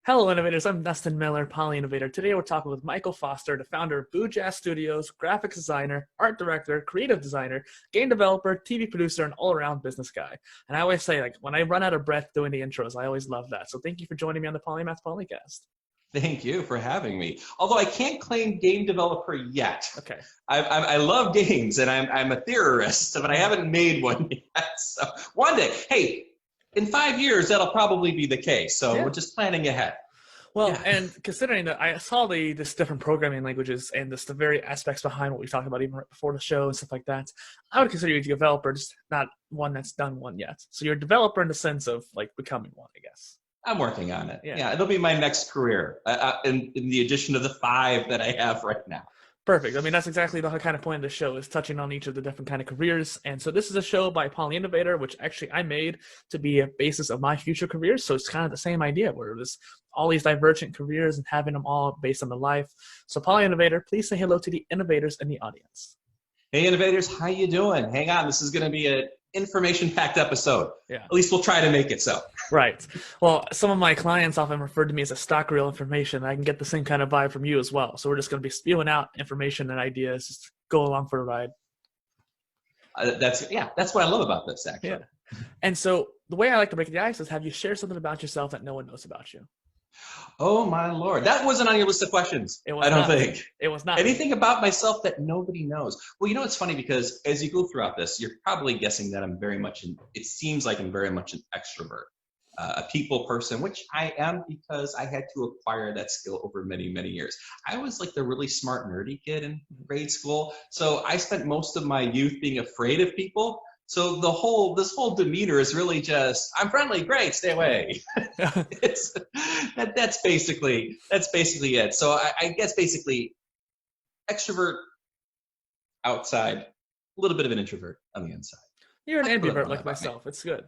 Hello, innovators. I'm Dustin Miller, PolyInnovator. Today we're talking with Michael Foster, the founder of Boojazz Studios, graphics designer, art director, creative designer, game developer, TV producer, and all-around business guy. And I always say, when I run out of breath doing the intros, I always love that. So thank you for joining me on the Polymath PolyCast. Thank you for having me. Although I can't claim game developer yet. Okay. I love games, and I'm a theorist, but I haven't made one yet. So one day, hey, in 5 years, that'll probably be the case. So We're just planning ahead. Well, and considering that I saw this different programming languages and the very aspects behind what we talked about even right before the show and stuff like that, I would consider you a developer, just not one that's done one yet. So you're a developer in the sense of becoming one, I guess. I'm working on it. Yeah, it'll be my next career in the addition of the 5 that I have right now. Perfect. I mean, that's exactly the kind of point of the show, is touching on each of the different kind of careers. And so this is a show by PolyInnovator, which actually I made to be a basis of my future careers. So it's kind of the same idea, where there's all these divergent careers and having them all based on the life. So PolyInnovator, please say hello to the innovators in the audience. Hey, innovators, how you doing? Hang on, this is going to be an information-packed episode. Yeah. At least we'll try to make it so. Right. Well, some of my clients often refer to me as a stock real information. I can get the same kind of vibe from you as well. So we're just going to be spewing out information and ideas. Just go along for the ride. That's what I love about this, actually. Yeah. And so the way I like to break the ice is have you share something about yourself that no one knows about you. Oh my Lord, that wasn't on your list of questions. I don't think. It was not. Anything about myself that nobody knows. Well, you know, it's funny because as you go throughout this, you're probably guessing that it seems like I'm very much an extrovert, a people person, which I am because I had to acquire that skill over many, many years. I was like the really smart, nerdy kid in grade school. So I spent most of my youth being afraid of people. So this whole demeanor is really just, I'm friendly, great, stay away. That's basically it. So I guess basically extrovert outside, a little bit of an introvert on the inside. You're an ambivert like myself. It's good.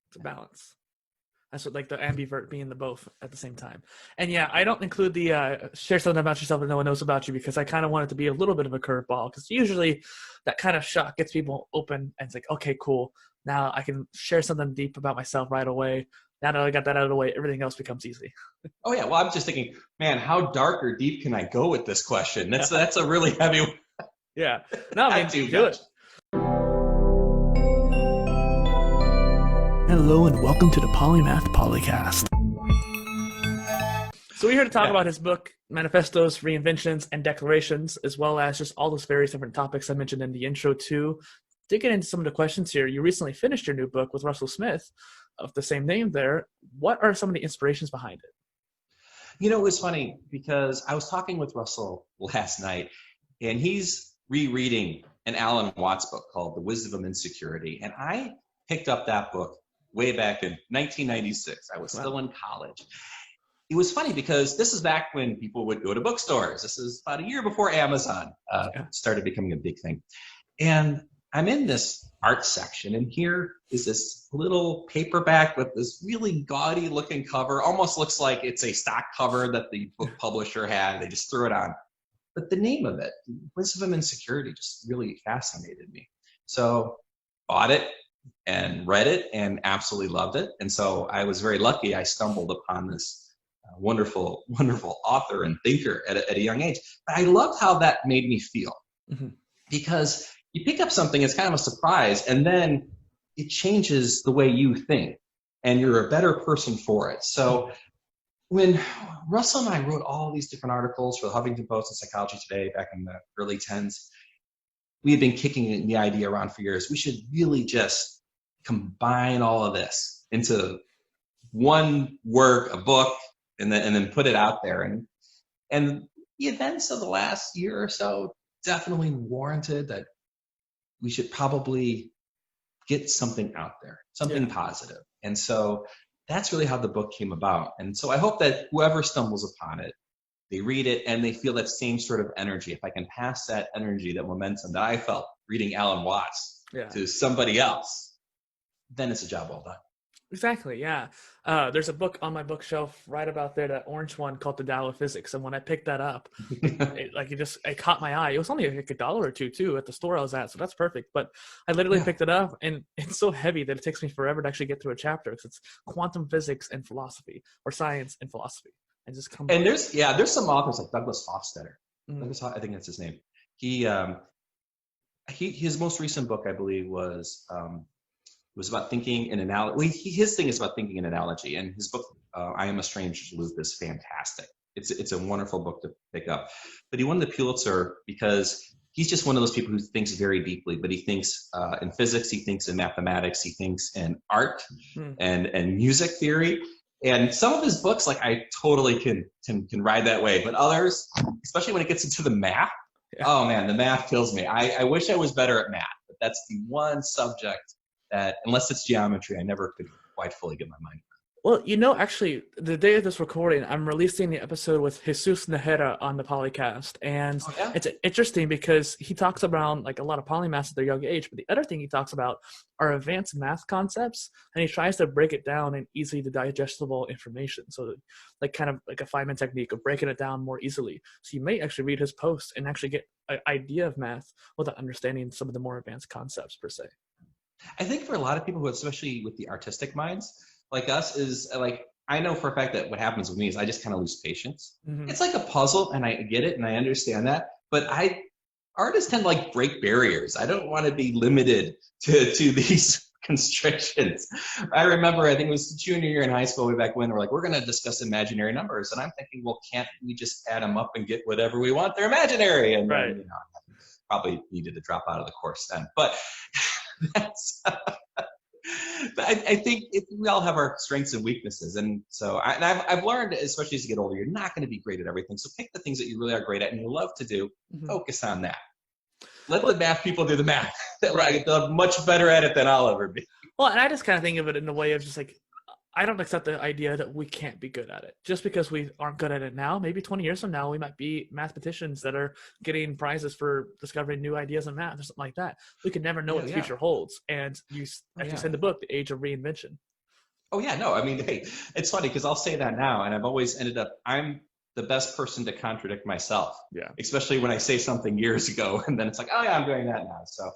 It's a balance. That's what the ambivert being the both at the same time. And yeah, I don't include the share something about yourself that no one knows about you, because I kind of want it to be a little bit of a curveball, because usually that kind of shock gets people open and it's like, okay, cool. Now I can share something deep about myself right away. Now that I got that out of the way, everything else becomes easy. Oh yeah, well I'm just thinking, man, how dark or deep can I go with this question? That's a really heavy one. Yeah. No, I mean, do it. Hello and welcome to the Polymath PolyCast. So we're here to talk about his book, Manifestos, Reinventions and Declarations, as well as just all those various different topics I mentioned in the intro too. Digging into some of the questions here, you recently finished your new book with Russell Smith of the same name there. What are some of the inspirations behind it? You know, it was funny because I was talking with Russell last night, and he's rereading an Alan Watts book called The Wisdom of Insecurity, and I picked up that book way back in 1996. I was still in college. It was funny because this is back when people would go to bookstores. This is about a year before Amazon started becoming a big thing. And I'm in this art section, and here is this little paperback with this really gaudy looking cover. Almost looks like it's a stock cover that the book publisher had. They just threw it on. But the name of it, Wisdom of Insecurity, just really fascinated me. So bought it and read it and absolutely loved it. And so I was very lucky. I stumbled upon this wonderful, wonderful author and thinker at a young age. But I loved how that made me feel, because you pick up something, it's kind of a surprise, and then it changes the way you think, and you're a better person for it. So when Russell and I wrote all these different articles for the Huffington Post and Psychology Today back in the early 10s, we had been kicking the idea around for years. We should really just combine all of this into one work, a book, and then put it out there. And the events of the last year or so definitely warranted that we should probably get something out there, something positive. And so that's really how the book came about. And so I hope that whoever stumbles upon it, they read it and they feel that same sort of energy. If I can pass that energy, that momentum that I felt reading Alan Watts to somebody else, then it's a job well done. Exactly. Yeah. There's a book on my bookshelf right about there, that orange one called The Tao of Physics. And when I picked that up, it caught my eye. It was only like $1 or two too at the store I was at, so that's perfect. But I literally picked it up, and it's so heavy that it takes me forever to actually get through a chapter, because it's quantum physics and philosophy, or science and philosophy, and just come. And there's some authors like Douglas Hofstadter. Mm. I think that's his name. His most recent book, I believe, was about thinking in analogy. Well, his thing is about thinking in analogy, and his book, I Am a Stranger's Loop, is fantastic. It's a wonderful book to pick up. But he won the Pulitzer because he's just one of those people who thinks very deeply. But he thinks in physics, he thinks in mathematics, he thinks in art and music theory. And some of his books, like, I totally can ride that way. But others, especially when it gets into the math, oh man, the math kills me. I wish I was better at math, but that's the one subject that, unless it's geometry, I never could quite fully get my mind around. Well, actually, the day of this recording, I'm releasing the episode with Jesus Najera on the PolyCast, and it's interesting because he talks about like a lot of polymaths at their young age, but the other thing he talks about are advanced math concepts, and he tries to break it down in easily digestible information. So, like kind of like a Feynman technique of breaking it down more easily. So you may actually read his posts and actually get an idea of math without understanding some of the more advanced concepts per se. I think for a lot of people who, especially with the artistic minds like us, is like, I know for a fact that what happens with me is I just kind of lose patience. It's like a puzzle, and I get it and I understand that, but artists tend to like break barriers. I don't want to be limited to these constrictions. I remember, I think it was junior year in high school, way back when, we're like, we're going to discuss imaginary numbers, and I'm thinking, well, can't we just add them up and get whatever we want? They're imaginary. And then, probably needed to drop out of the course then, but that's I think we all have our strengths and weaknesses, and so I've learned, especially as you get older, you're not going to be great at everything. So pick the things that you really are great at and you love to do. Focus on that. Let the math people do the math. They're much better at it than I'll ever be. Well, and I just kind of think of it in the way of just like, I don't accept the idea that we can't be good at it. Just because we aren't good at it now, maybe 20 years from now, we might be mathematicians that are getting prizes for discovering new ideas in math or something like that. We could never know what the future holds. And you actually said in the book, The Age of Reinvention. Oh, yeah, no, I mean, hey, it's funny because I'll say that now, and I've always ended up, I'm the best person to contradict myself. Yeah. Especially when I say something years ago, and then it's like, oh, yeah, I'm doing that now. So,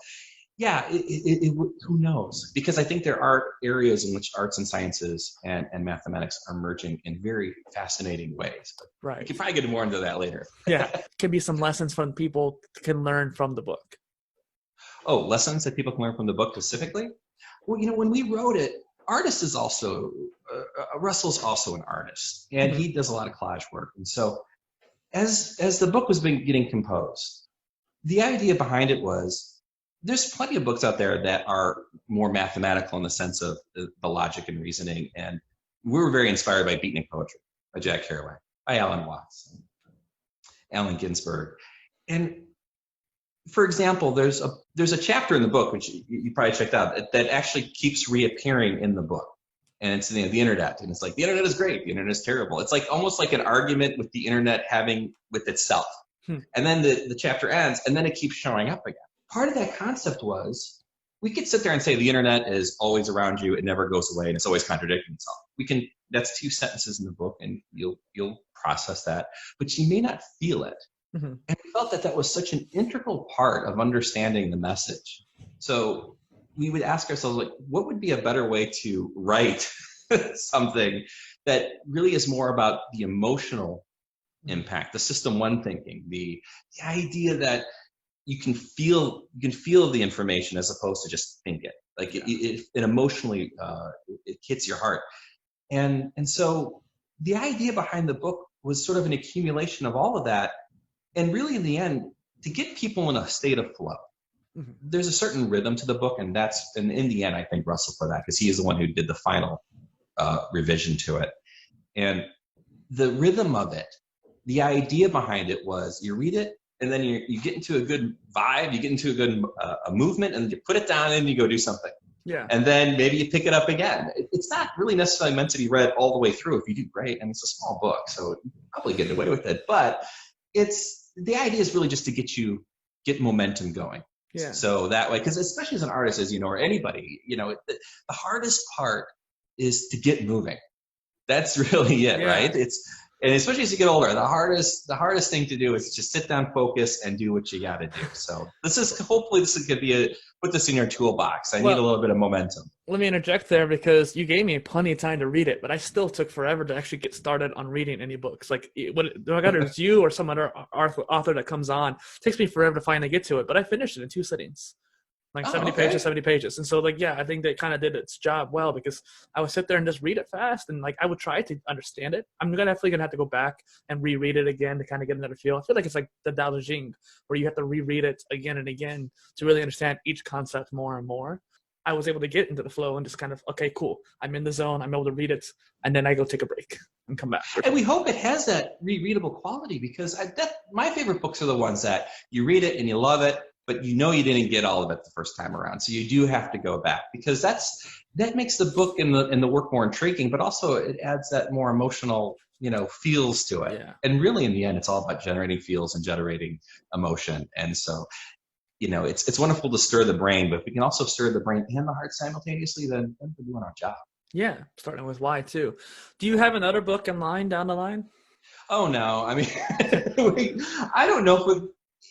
yeah, who knows? Because I think there are areas in which arts and sciences and mathematics are merging in very fascinating ways. But we can probably get more into that later. Can be some lessons from people can learn from the book. Oh, lessons that people can learn from the book specifically? Well, when we wrote it, Russell's also an artist, and he does a lot of collage work. And so as the book was getting composed, the idea behind it was, there's plenty of books out there that are more mathematical in the sense of the logic and reasoning. And we were very inspired by beatnik poetry, by Jack Kerouac, by Alan Watts, Allen Ginsberg. And for example, there's a chapter in the book, which you probably checked out, that actually keeps reappearing in the book. And it's the internet. And it's like, the internet is great, the internet is terrible. It's like almost like an argument with the internet having with itself. And then the chapter ends, and then it keeps showing up again. Part of that concept was, we could sit there and say the internet is always around you, it never goes away, and it's always contradicting itself. That's 2 sentences in the book, and you'll process that, but you may not feel it. And we felt that was such an integral part of understanding the message. So we would ask ourselves, like, what would be a better way to write something that really is more about the emotional impact, the system one thinking, the idea that you can feel the information as opposed to just think it. Like it emotionally it hits your heart. And so the idea behind the book was sort of an accumulation of all of that. And really in the end, to get people in a state of flow. There's a certain rhythm to the book, and in the end, I thank Russell for that, because he is the one who did the final revision to it. And the rhythm of it, the idea behind it was, you read it, and then you get into a good vibe, you get into a good a movement, and you put it down and you go do something. Yeah. And then maybe you pick it up again. It's not really necessarily meant to be read all the way through. If you do, great, and it's a small book, so you probably get away with it. But the idea is really just to get momentum going. Yeah. So that way, because especially as an artist, as you know, or anybody, the hardest part is to get moving. That's really it, right? And especially as you get older, the hardest thing to do is just sit down, focus, and do what you got to do. So hopefully this is going to be put this in your toolbox. I need a little bit of momentum. Let me interject there, because you gave me plenty of time to read it, but I still took forever to actually get started on reading any books. Like, whether it's you or some other author that comes on, it takes me forever to finally get to it. But I finished it in 2 sittings. Like 70 pages. And so, like, yeah, I think that kind of did its job well, because I would sit there and just read it fast, and like I would try to understand it. I'm definitely gonna have to go back and reread it again to kind of get another feel. I feel like it's like the Tao Te Ching, where you have to reread it again and again to really understand each concept more and more. I was able to get into the flow and just kind of, okay, cool, I'm in the zone, I'm able to read it, and then I go take a break and come back. And we hope it has that rereadable quality, because my favorite books are the ones that you read it and you love it, but you know you didn't get all of it the first time around. So you do have to go back, because that makes the book and the work more intriguing, but also it adds that more emotional, feels to it. Yeah. And really, in the end, it's all about generating feels and generating emotion. And so, it's wonderful to stir the brain, but if we can also stir the brain and the heart simultaneously, then we're doing our job. Yeah, starting with why too. Do you have another book in line down the line? Oh no, I mean, I don't know if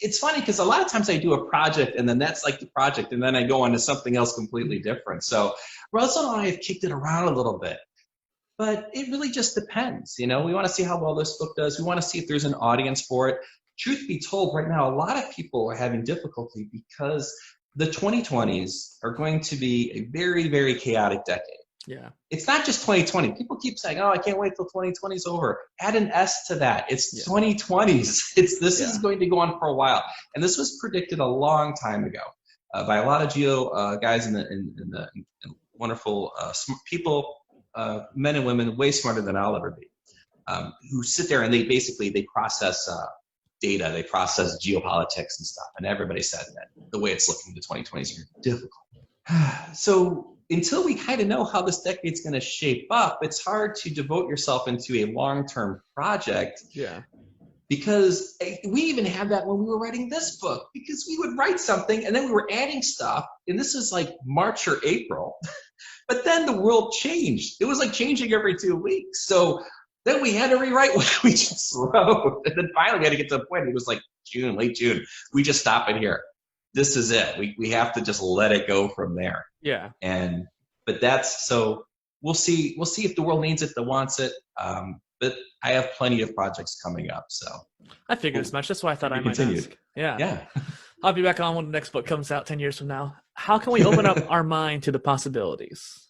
it's funny, because a lot of times I do a project and then that's like the project, and then I go on to something else completely different. So Russell and I have kicked it around a little bit, but it really just depends. We want to see how well this book does. We want to see if there's an audience for it. Truth be told, right now, a lot of people are having difficulty because the 2020s are going to be a very, very chaotic decade. Yeah. It's not just 2020. People keep saying, oh, I can't wait till 2020 is over. Add an S to that. It's 2020s. This is going to go on for a while. And this was predicted a long time ago by a lot of geo guys in wonderful people, men and women way smarter than I'll ever be, who sit there and they process data, they process geopolitics and stuff. And everybody said that the way it's looking, the 2020s are difficult. So until we kind of know how this decade's going to shape up, it's hard to devote yourself into a long-term project. Yeah. Because we even had that when we were writing this book, because we would write something and then we were adding stuff, and this is like March or April, but then the world changed. It was like changing every 2 weeks. So then we had to rewrite what we just wrote. And then finally we had to get to the point, it was like June, late June. We just stop it here. This is it. We have to just let it go from there. Yeah. But so we'll see if the world needs it, that wants it. But I have plenty of projects coming up. So I figured as much. That's why I thought I might ask. Yeah. I'll be back on when the next book comes out 10 years from now. How can we open up our mind to the possibilities?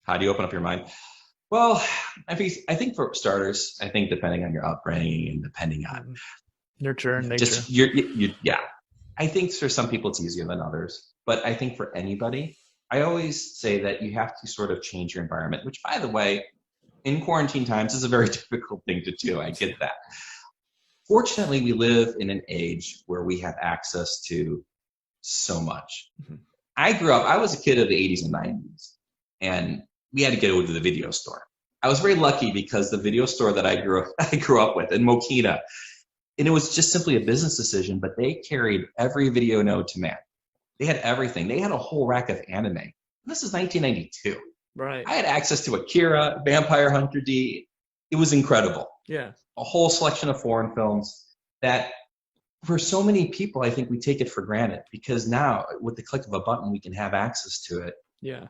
How do you open up your mind? Well, I think for starters, depending on your upbringing and depending on nurture and nature. Just I think for some people it's easier than others, but I think for anybody, I always say that you have to sort of change your environment, which, by the way, in quarantine times is a very difficult thing to do. I get that. Fortunately, we live in an age where we have access to so much. Mm-hmm. I was a kid of the 80s and 90s, and we had to go to the video store. I was very lucky because the video store that I grew up with in Mokina, and it was just simply a business decision, but they carried every video known to man. They had everything. They had a whole rack of anime. This is 1992. Right. I had access to Akira, Vampire Hunter D. It was incredible. Yeah. A whole selection of foreign films that for so many people, I think we take it for granted, because now with the click of a button, we can have access to it. Yeah.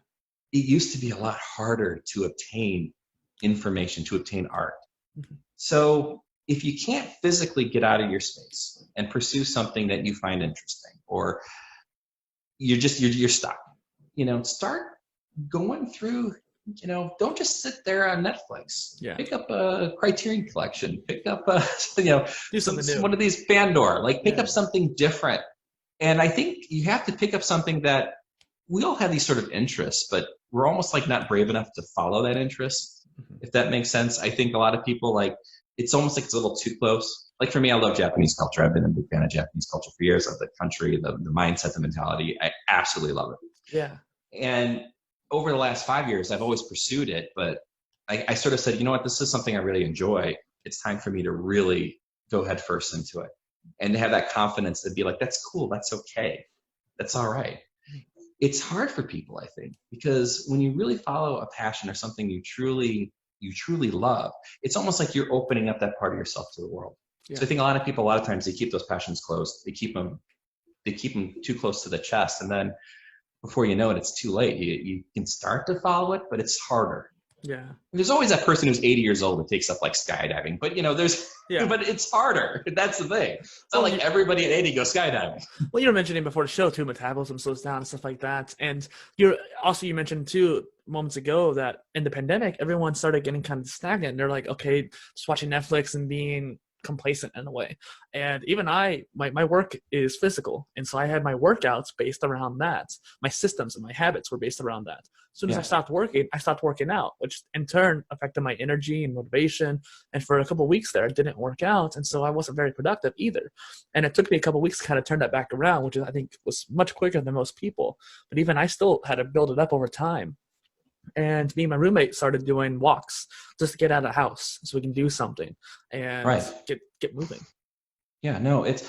It used to be a lot harder to obtain information, to obtain art. Mm-hmm. So if you can't physically get out of your space and pursue something that you find interesting, or you're stuck, start going through, don't just sit there on Netflix. Yeah. Pick up a Criterion Collection, pick up do something new. One of these Pandora, pick up something different. And I think you have to pick up something that we all have these sort of interests, but we're almost not brave enough to follow that interest, if that makes sense. I think a lot of people it's almost like it's a little too close. Like for me, I love Japanese culture. I've been a big fan of Japanese culture for years, of the country, the mindset, the mentality. I absolutely love it. Yeah. And over the last 5 years, I've always pursued it, but I sort of said, you know what, this is something I really enjoy. It's time for me to really go head first into it, and to have that confidence to be like, that's cool. That's okay. That's all right. it's hard for people, I think, because when you really follow a passion or something you truly love, it's almost like you're opening up that part of yourself to the world. Yeah. So I think a lot of times they keep those passions closed. They keep them too close to the chest, and then before you know it, it's too late. You can start to follow it, but it's harder. Yeah. There's always that person who's 80 years old that takes up like skydiving, but but it's harder. That's the thing. It's not like everybody at 80 goes skydiving. Well, you were mentioning before the show too, metabolism slows down and stuff like that. And you mentioned too moments ago that in the pandemic, everyone started getting kind of stagnant. They're like, okay, just watching Netflix and being complacent in a way. And even my work is physical, and so I had my workouts based around that. My systems and my habits were based around that. As soon as I stopped working out, which in turn affected my energy and motivation. And for a couple of weeks there, it didn't work out, and so I wasn't very productive either. And it took me a couple of weeks to kind of turn that back around, which I think was much quicker than most people. But even I still had to build it up over time. And me and my roommate started doing walks just to get out of the house so we can do something and get moving. Yeah, no, it's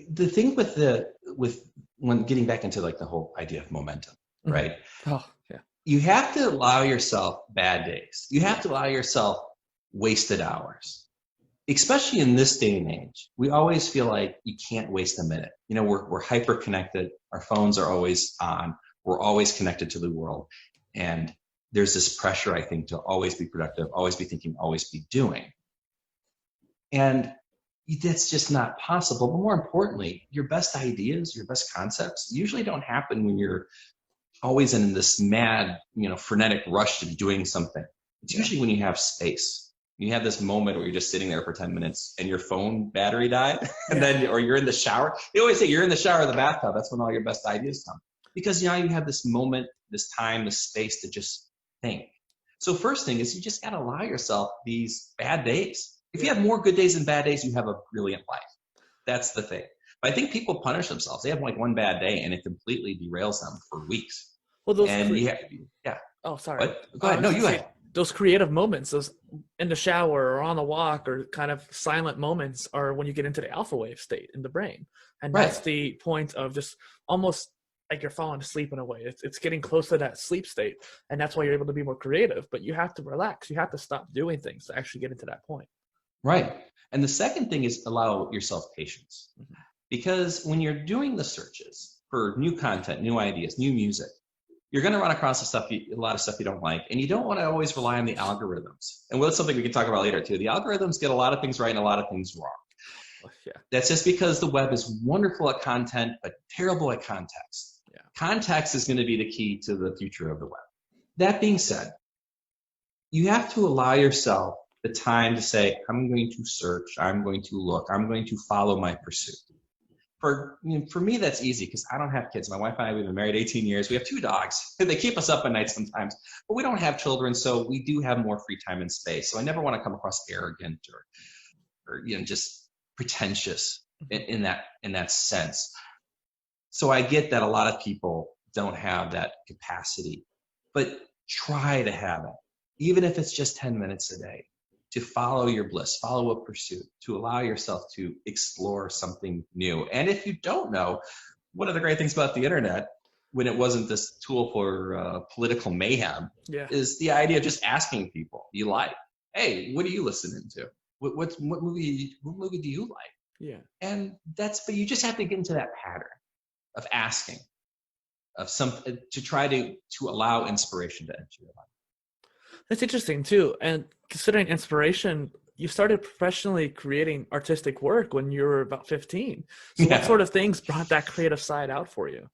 the thing with when getting back into like the whole idea of momentum, right? Oh, yeah. You have to allow yourself bad days. You have to allow yourself wasted hours. Especially in this day and age, we always feel like you can't waste a minute. We're hyper connected. Our phones are always on. We're always connected to the world. And there's this pressure, I think, to always be productive, always be thinking, always be doing. And that's just not possible. But more importantly, your best ideas, your best concepts usually don't happen when you're always in this mad, frenetic rush to doing something. It's usually when you have space. You have this moment where you're just sitting there for 10 minutes and your phone battery died, or you're in the shower. They always say you're in the shower or the bathtub. That's when all your best ideas come. Because now you have this moment, this time, this space to just think. So first thing is you just got to allow yourself these bad days. If you have more good days than bad days, you have a brilliant life. That's the thing. But I think people punish themselves. They have like one bad day and it completely derails them for weeks. Well, those Oh, sorry. What? Go ahead. No, you go ahead. Those creative moments, those in the shower or on the walk or kind of silent moments are when you get into the Alphawave state in the brain. And that's the point of just almost like you're falling asleep in a way. It's getting close to that sleep state. And that's why you're able to be more creative. But you have to relax. You have to stop doing things to actually get into that point. Right. And the second thing is allow yourself patience. Because when you're doing the searches for new content, new ideas, new music, you're going to run across a lot of stuff you don't like. And you don't want to always rely on the algorithms. And that's something we can talk about later too. The algorithms get a lot of things right and a lot of things wrong. Yeah. That's just because the web is wonderful at content, but terrible at context. Yeah. Context is going to be the key to the future of the web. That being said, you have to allow yourself the time to say, I'm going to search, I'm going to look, I'm going to follow my pursuit. For me, that's easy because I don't have kids. My wife and I, we've been married 18 years. We have 2 dogs. They keep us up at night sometimes, but we don't have children, so we do have more free time and space. So I never want to come across arrogant or just pretentious in that sense. So I get that a lot of people don't have that capacity, but try to have it, even if it's just 10 minutes a day, to follow your bliss, follow a pursuit, to allow yourself to explore something new. And if you don't know, one of the great things about the internet, when it wasn't this tool for political mayhem, is the idea of just asking people you like, hey, what are you listening to? What movie do you like? Yeah. And but you just have to get into that pattern of asking, to try to allow inspiration to enter your life. That's interesting too. And considering inspiration, you started professionally creating artistic work when you were about 15. So what sort of things brought that creative side out for you?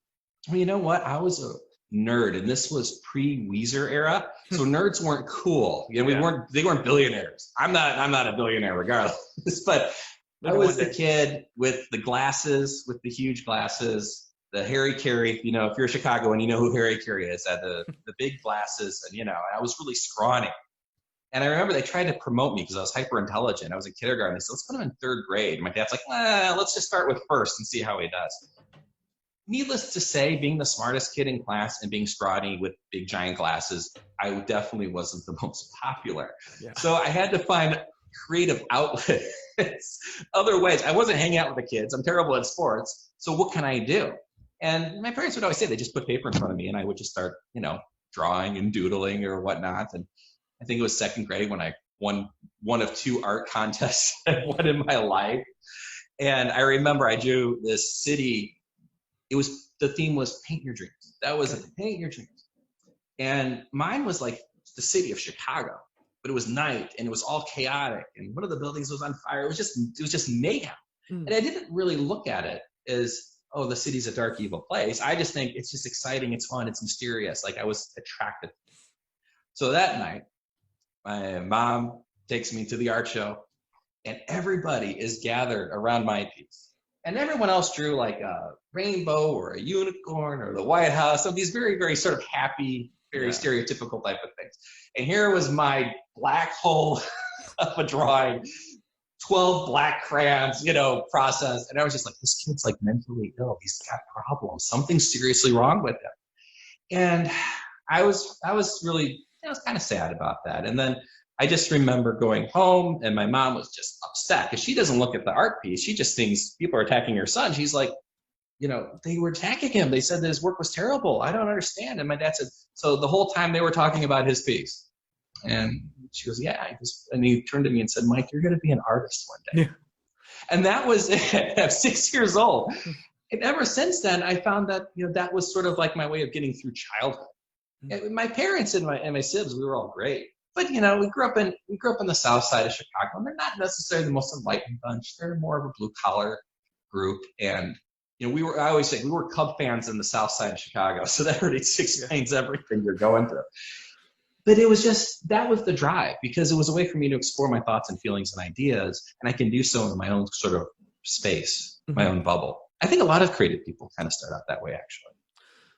Well, you know what? I was a nerd, and this was pre-Weezer era. So nerds weren't cool. They weren't billionaires. I'm not a billionaire regardless, but I was the kid with the glasses, with the huge glasses, the Harry Carey, if you're Chicagoan, you know who Harry Carey is, had the big glasses, and I was really scrawny. And I remember they tried to promote me because I was hyper intelligent. I was in kindergarten. They said, let's put him in 3rd grade. And my dad's like, let's just start with 1st and see how he does. Needless to say, being the smartest kid in class and being scrawny with big giant glasses, I definitely wasn't the most popular. Yeah. So I had to find creative outlets, other ways. I wasn't hanging out with the kids. I'm terrible at sports. So what can I do? And my parents would always say, they just put paper in front of me and I would just start, drawing and doodling or whatnot. And I think it was second grade when I won one of 2 art contests I won in my life. And I remember I drew this city. The theme was paint your dreams. That was paint your dreams. And mine was like the city of Chicago, but it was night and it was all chaotic. And one of the buildings was on fire. It was just mayhem. And I didn't really look at it as, oh, the city's a dark, evil place. I just think it's just exciting. It's fun. It's mysterious. Like I was attracted. So that night, my mom takes me to the art show and everybody is gathered around my piece. And everyone else drew like a rainbow or a unicorn or the White House. So these very, very sort of happy, very stereotypical type of things. And here was my black hole of a drawing, 12 black crayons, process. And I was just like, this kid's like mentally ill. He's got problems. Something's seriously wrong with him. And I was really, I was kind of sad about that. And then I just remember going home and my mom was just upset because she doesn't look at the art piece. She just thinks people are attacking her son. She's like, they were attacking him. They said that his work was terrible. I don't understand. And my dad said, so the whole time they were talking about his piece. And she goes, yeah. And he turned to me and said, Mike, you're going to be an artist one day. Yeah. And that was it. I'm 6 years old. And ever since then, I found that, that was sort of like my way of getting through childhood. Mm-hmm. My parents and my siblings, we were all great. But, we grew up in the south side of Chicago, and they're not necessarily the most enlightened bunch. They're more of a blue collar group. And, I always say we were Cub fans in the south side of Chicago. So that already explains everything you're going through. But it was that was the drive, because it was a way for me to explore my thoughts and feelings and ideas. And I can do so in my own sort of space, mm-hmm. my own bubble. I think a lot of creative people kind of start out that way, actually.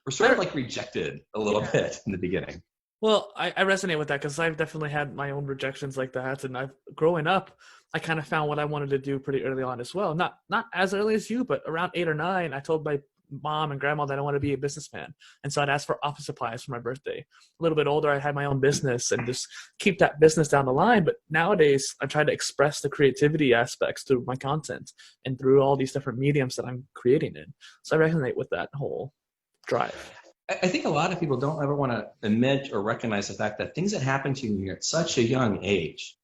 We're sort of like rejected a little bit in the beginning. Well, I resonate with that because I've definitely had my own rejections like that. And growing up, I kind of found what I wanted to do pretty early on as well. Not as early as you, but around 8 or 9, I told my mom and grandma that I wanted to be a businessman. And so I'd ask for office supplies for my birthday. A little bit older, I had my own business and just keep that business down the line. But nowadays, I try to express the creativity aspects through my content and through all these different mediums that I'm creating in. So I resonate with that whole drive. I think a lot of people don't ever want to admit or recognize the fact that things that happen to you when you're at such a young age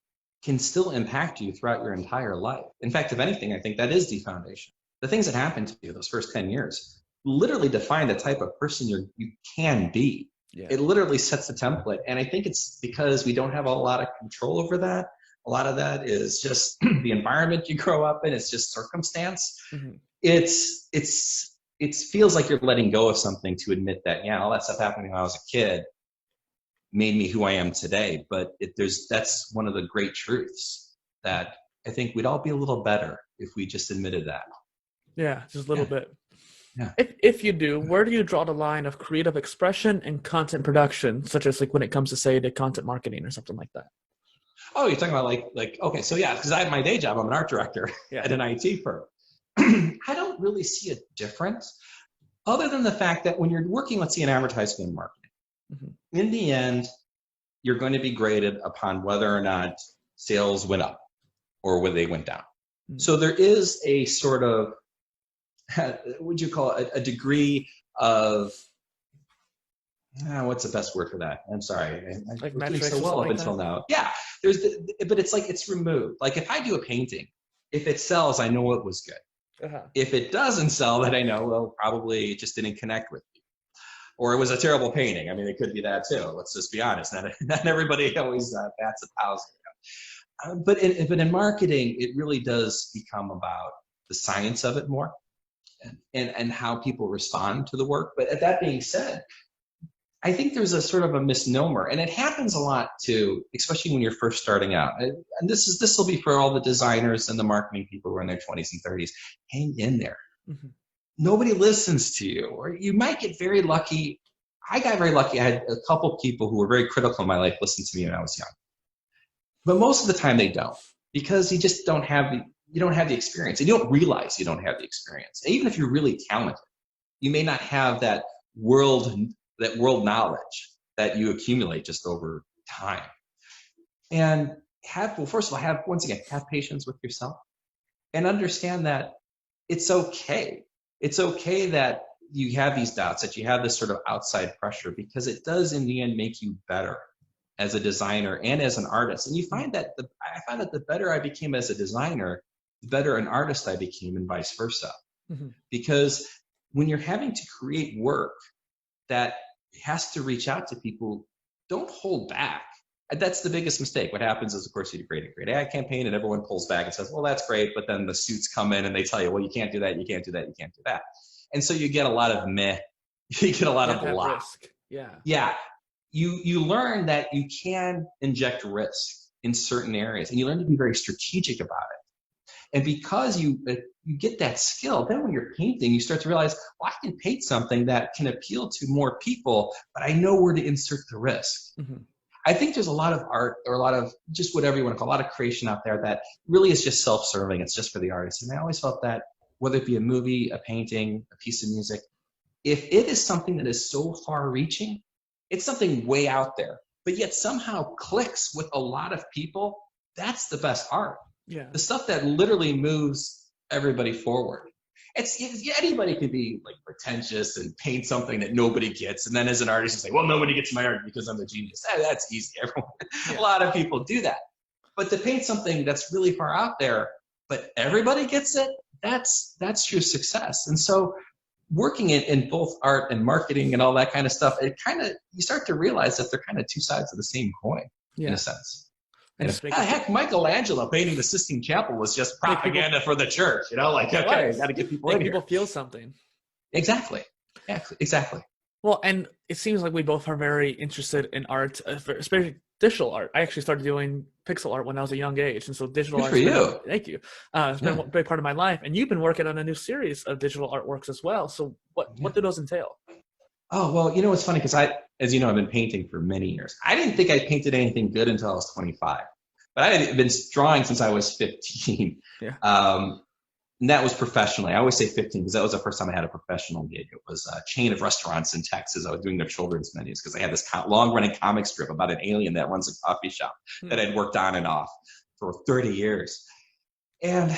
can still impact you throughout your entire life. In fact, if anything, I think that is the foundation. The things that happen to you those first 10 years literally define the type of person you can be. Yeah. It literally sets the template. And I think it's because we don't have a lot of control over that. A lot of that is just the environment you grow up in. It's just circumstance. Mm-hmm. It feels like you're letting go of something to admit that, all that stuff happened when I was a kid made me who I am today. But that's one of the great truths that I think we'd all be a little better if we just admitted that. Yeah, just a little bit. Yeah. If you do, where do you draw the line of creative expression and content production, such as like when it comes to, say, the content marketing or something like that? Oh, you're talking about like okay, so yeah, because I have my day job. I'm an art director at an IT firm. I don't really see a difference other than the fact that when you're working, let's see, in advertising and marketing, mm-hmm. in the end, you're going to be graded upon whether or not sales went up or whether they went down. Mm-hmm. So there is a sort of, what would you call it, a degree of, what's the best word for that? I'm sorry. Like I'm doing so well up until now. Yeah, but it's like it's removed. Like if I do a painting, if it sells, I know it was good. Uh-huh. If it doesn't sell, then I know, well, probably it just didn't connect with me. Or it was a terrible painting. I mean, it could be that too. Let's just be honest. Not everybody always bats 1,000. But in marketing, it really does become about the science of it more and how people respond to the work. But that being said, I think there's a sort of a misnomer, and it happens a lot too, especially when you're first starting out. And this will be for all the designers and the marketing people who are in their 20s and 30s. Hang in there. Mm-hmm. Nobody listens to you, or you might get very lucky. I got very lucky. I had a couple people who were very critical in my life listen to me when I was young. But most of the time they don't, because you just don't have the experience, and you don't realize you don't have the experience. And even if you're really talented, you may not have that world knowledge that you accumulate just over time. And first of all, have patience with yourself and understand that it's okay. It's okay that you have these doubts, that you have this sort of outside pressure, because it does in the end make you better as a designer and as an artist. And you find that I find that the better I became as a designer, the better an artist I became, and vice versa. Mm-hmm. Because when you're having to create work that has to reach out to people, don't hold back. That's the biggest mistake. What happens is, of course, you create a great ad campaign and everyone pulls back and says, well, that's great. But then the suits come in and they tell you, well, you can't do that, you can't do that, you can't do that. And so you get a lot of meh, you get a lot of blah. Risk. Yeah. Yeah. You learn that you can inject risk in certain areas, and you learn to be very strategic about it. And because you get that skill, then when you're painting, you start to realize, well, I can paint something that can appeal to more people, but I know where to insert the risk. Mm-hmm. I think there's a lot of art, or a lot of just whatever you want to call, a lot of creation out there that really is just self-serving. It's just for the artist. And I always felt that, whether it be a movie, a painting, a piece of music, if it is something that is so far-reaching, it's something way out there, but yet somehow clicks with a lot of people, that's the best art. Yeah. The stuff that literally moves everybody forward. Anybody can be like pretentious and paint something that nobody gets, and then as an artist, you say, well, nobody gets my art because I'm a genius. That's easy. A lot of people do that. But to paint something that's really far out there, but everybody gets it, that's true success. And so working in both art and marketing and all that kind of stuff, you start to realize that they're kind of two sides of the same coin, in a sense. And heck, Michelangelo painting the Sistine Chapel was just propaganda for the church, like, okay, got to get people in here. People feel something. Exactly. Yeah, exactly. Well, and it seems like we both are very interested in art, especially digital art. I actually started doing pixel art when I was a young age, and so digital art. Thank you. It's been a big part of my life, and you've been working on a new series of digital artworks as well. So, what do those entail? Oh, well, it's funny because as you know, I've been painting for many years. I didn't think I painted anything good until I was 25, but I had been drawing since I was 15. Yeah. And that was professionally. I always say 15 because that was the first time I had a professional gig. It was a chain of restaurants in Texas. I was doing their children's menus because I had this long-running comic strip about an alien that runs a coffee shop that I'd worked on and off for 30 years. And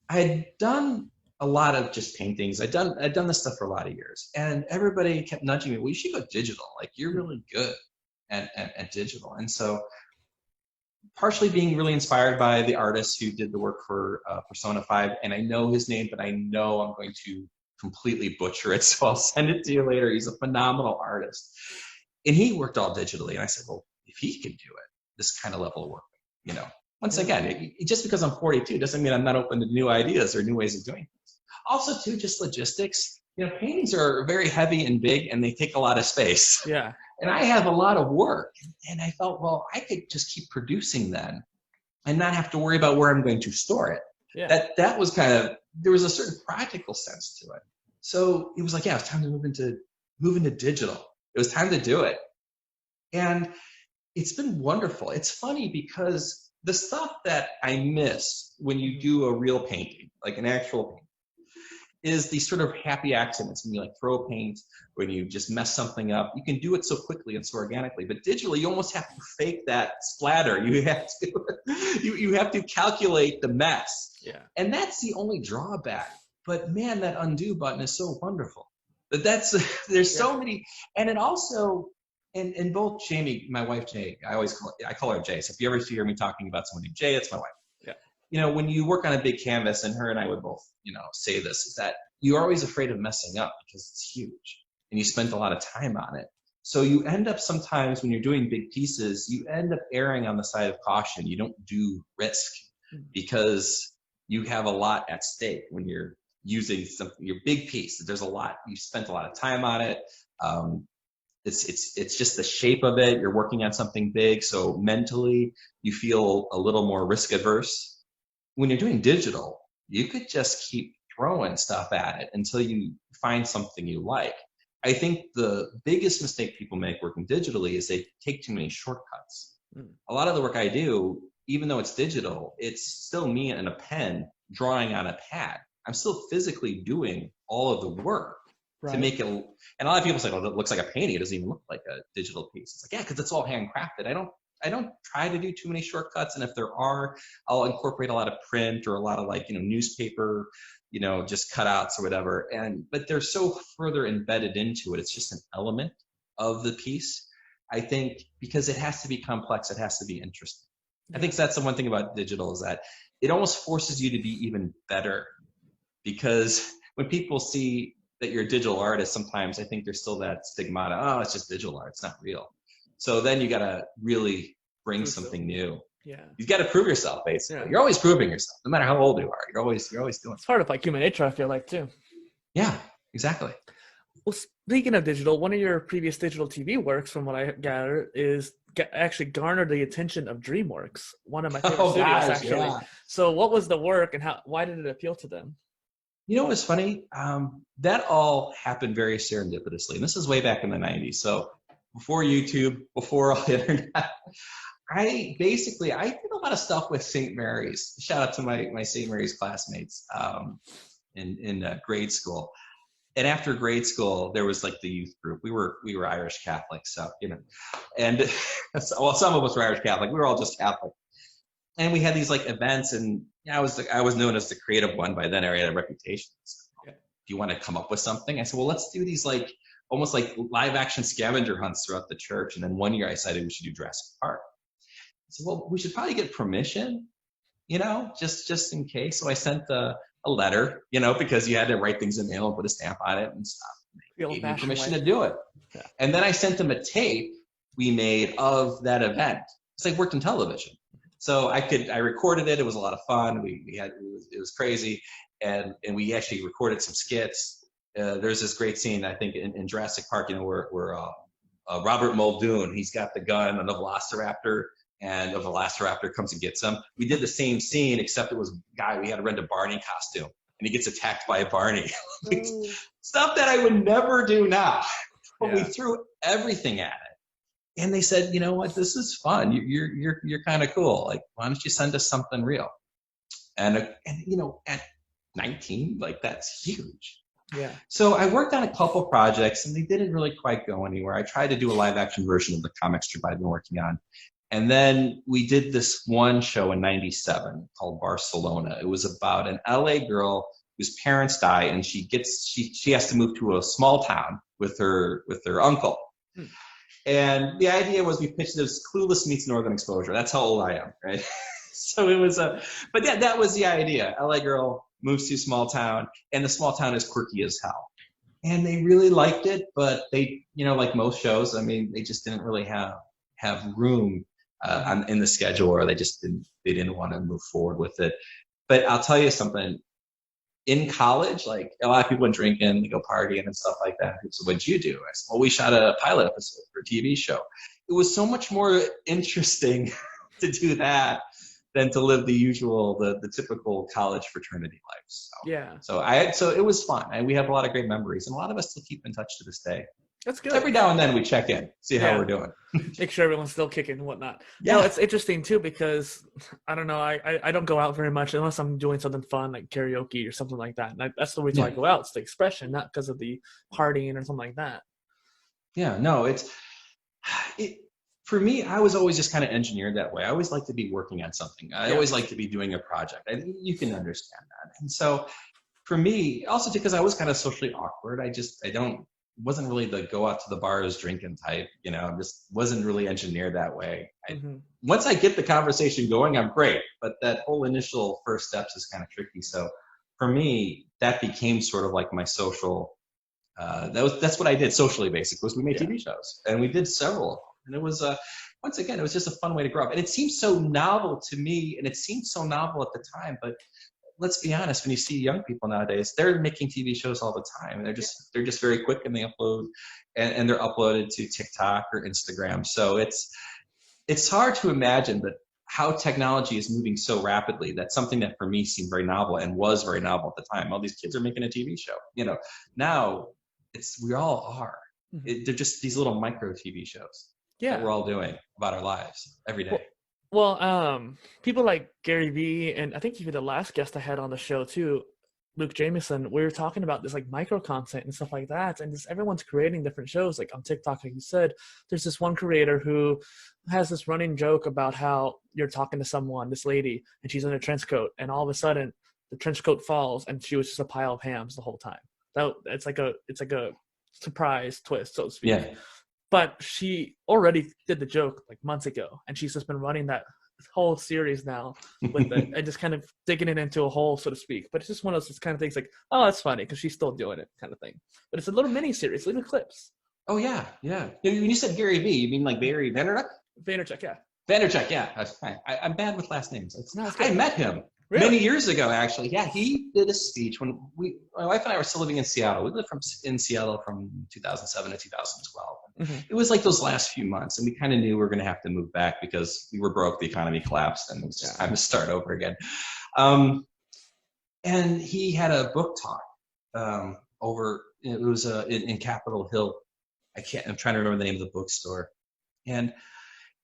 I had done a lot of just paintings. I'd done this stuff for a lot of years. And everybody kept nudging me, well, you should go digital. Like, you're really good at digital. And so partially being really inspired by the artist who did the work for Persona 5, and I know his name, but I know I'm going to completely butcher it, so I'll send it to you later. He's a phenomenal artist. And he worked all digitally, and I said, well, if he can do it, this kind of level of work, Once again, just because I'm 42 doesn't mean I'm not open to new ideas or new ways of doing things. Also, too, just logistics. Paintings are very heavy and big, and they take a lot of space. Yeah. And I have a lot of work, and I felt, well, I could just keep producing then and not have to worry about where I'm going to store it. Yeah. That was there was a certain practical sense to it. So it was like, yeah, it's time to move into digital. It was time to do it. And it's been wonderful. It's funny because the stuff that I miss when you do a real painting, like an actual painting, is these sort of happy accidents when you throw paint, when you just mess something up. You can do it so quickly and so organically, but digitally you almost have to fake that splatter. You have to you have to calculate the mess. Yeah. And that's the only drawback. But man, that undo button is so wonderful. There's so many, and it also, and both Jamie, my wife Jay, I call her Jay. So if you ever hear me talking about someone named Jay, it's my wife. When you work on a big canvas, and her and I would both, say this, is that you're always afraid of messing up because it's huge and you spent a lot of time on it. So you end up sometimes when you're doing big pieces, you end up erring on the side of caution. You don't do risk because you have a lot at stake when you're using your big piece. There's a lot, you spent a lot of time on it. It's just the shape of it. You're working on something big. So mentally you feel a little more risk averse. When you're doing digital, you could just keep throwing stuff at it until you find something you like. I think the biggest mistake people make working digitally is they take too many shortcuts. A lot of the work I do, even though it's digital, it's still me and a pen drawing on a pad. I'm still physically doing all of the work to make it. And a lot of people say, "Oh, that looks like a painting. It doesn't even look like a digital piece." It's like, yeah, because it's all handcrafted. I don't I don't try to do too many shortcuts. And if there are, I'll incorporate a lot of print or a lot of like, newspaper, just cutouts or whatever. But they're so further embedded into it. It's just an element of the piece. I think because it has to be complex, it has to be interesting. I think that's the one thing about digital, is that it almost forces you to be even better, because when people see that you're a digital artist, sometimes I think there's still that stigmata. Oh, it's just digital art. It's not real. So then you got to really bring something new. Yeah. You've got to prove yourself, basically. Yeah. You're always proving yourself, no matter how old you are. You're always doing it. It's part of like human nature, I feel like, too. Yeah, exactly. Well, speaking of digital, one of your previous digital TV works, from what I gathered, is actually garnered the attention of DreamWorks, one of my favorite studios, actually. Yeah. So what was the work, and why did it appeal to them? What's funny? That all happened very serendipitously. And this is way back in the 90s. So before YouTube, before all the internet, I did a lot of stuff with St. Mary's. Shout out to my St. Mary's classmates in grade school. And after grade school, there was like the youth group. We were Irish Catholics, so and well, some of us were Irish Catholic. We were all just Catholic, and we had these like events. And I was known as the creative one by then. I had a reputation. So, do you want to come up with something? I said, well, let's do these like almost like live action scavenger hunts throughout the church. And then one year I decided we should do Jurassic Park. I said, well, we should probably get permission, just in case. So I sent a letter, because you had to write things in mail and put a stamp on it and stuff. They gave me permission to do it. Yeah. And then I sent them a tape we made of that event. It's like worked in television. So I recorded it. It was a lot of fun. It was crazy. And we actually recorded some skits. There's this great scene, I think, in Jurassic Park, where Robert Muldoon, he's got the gun on the Velociraptor, and the Velociraptor comes and gets him. We did the same scene, except it was a guy, we had to rent a Barney costume, and he gets attacked by a Barney. Stuff that I would never do now. But we threw everything at it. And they said, you know what, this is fun. You're kind of cool. Like, why don't you send us something real? And at 19, like, that's huge. Yeah. So I worked on a couple projects, and they didn't really quite go anywhere. I tried to do a live action version of the comic strip I'd been working on. And then we did this one show in 97 called Barcelona. It was about an LA girl whose parents die, and she has to move to a small town with her uncle. And the idea was, we pitched this Clueless meets Northern Exposure. That's how old I am, right? So it was but yeah, that was the idea. LA girl moves to a small town, and the small town is quirky as hell. And they really liked it, but they, like most shows, I mean, they just didn't really have room in the schedule, or they didn't want to move forward with it. But I'll tell you something. In college, like, a lot of people went drinking, they go partying and stuff like that. People said, what'd you do? I said, well, we shot a pilot episode for a TV show. It was so much more interesting to do that than to live the typical college fraternity life. So, yeah. So it was fun, and we have a lot of great memories, and a lot of us still keep in touch to this day. That's good. Every now and then we check in, see how we're doing. Make sure everyone's still kicking and whatnot. Yeah. It's interesting too, because I don't know, I don't go out very much unless I'm doing something fun like karaoke or something like that. And that's the reason I go out. It's the expression, not because of the partying or something like that. Yeah, no, for me, I was always just kind of engineered that way. I always like to be working on something. I always like to be doing a project. You can understand that. And so for me, also because I was kind of socially awkward, wasn't really the go out to the bars drinking type, just wasn't really engineered that way. Once I get the conversation going, I'm great, but that whole initial first steps is kind of tricky. So for me, that became sort of like my social, that's what I did socially, basically, was we made TV shows, and we did several of them. And it was, once again, it was just a fun way to grow up. And it seemed so novel to me, and it seemed so novel at the time, but let's be honest, when you see young people nowadays, they're making TV shows all the time, and they're just very quick, and they upload, and they're uploaded to TikTok or Instagram. So it's hard to imagine that how technology is moving so rapidly. That's something that for me seemed very novel and was very novel at the time. All these kids are making a TV show. Now we all are. They're just these little micro TV shows that we're all doing about our lives every day. Well, people like Gary Vee, and I think even the last guest I had on the show too, Luke Jameson, we were talking about this like micro content and stuff like that, and just everyone's creating different shows. Like on TikTok, like you said, there's this one creator who has this running joke about how you're talking to someone, this lady, and she's in a trench coat, and all of a sudden the trench coat falls, and she was just a pile of hams the whole time. It's like a surprise twist, so to speak. Yeah. But she already did the joke like months ago, and she's just been running that whole series now with it and just kind of digging it into a hole, so to speak. But it's just one of those kind of things like, oh, that's funny because she's still doing it kind of thing. But it's a little mini series, little clips. Oh yeah, yeah. When you said Gary V, you mean like Barry Vaynerchuk? Vaynerchuk, yeah. Vaynerchuk, yeah. I'm bad with last names. I met him Really? many years ago, actually. Yeah, he did a speech when my wife and I were still living in Seattle. We lived in Seattle from 2007 to 2012. Mm-hmm. It was like those last few months, and we kind of knew we were going to have to move back because we were broke, the economy collapsed, and it was just time to start over again. And he had a book talk over. It was in Capitol Hill. I'm trying to remember the name of the bookstore, and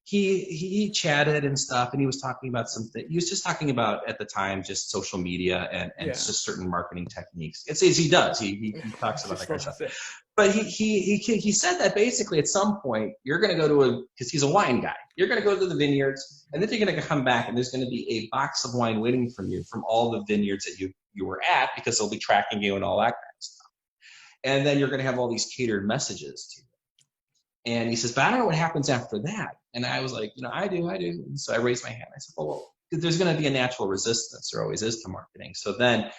he chatted and stuff, and he was talking about something. He was just talking about at the time just social media and just certain marketing techniques. It's as he does. He talks about that kind of stuff. But he said that basically at some point you're going to go because he's a wine guy. You're going to go to the vineyards, and then you're going to come back, and there's going to be a box of wine waiting for you from all the vineyards that you were at, because they'll be tracking you and all that kind of stuff. And then you're going to have all these catered messages to you. And he says, but I don't know what happens after that. And I was like, I do. And so I raised my hand. I said, well, there's going to be a natural resistance. There always is to marketing. So then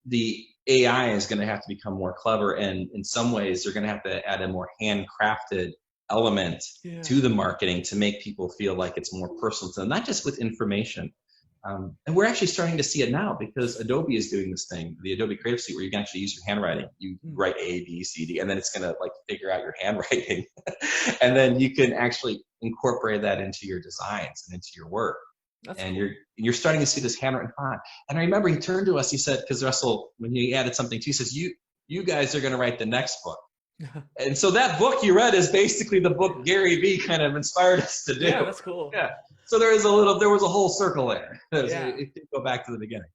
the AI is going to have to become more clever. And in some ways, they're going to have to add a more handcrafted element to the marketing to make people feel like it's more personal to them, not just with information. And we're actually starting to see it now because Adobe is doing this thing, the Adobe Creative Suite, where you can actually use your handwriting. You write A, B, C, D, and then it's going to like figure out your handwriting. And then you can actually incorporate that into your designs and into your work. That's and cool. You're starting to see this handwritten font. And I remember he turned to us, he said, because Russell, when he added something to, he says, you guys are going to write the next book. And so that book you read is basically the book Gary Vee kind of inspired us to do. Yeah, that's cool. Yeah. So there was a whole circle there. It did go back to the beginning.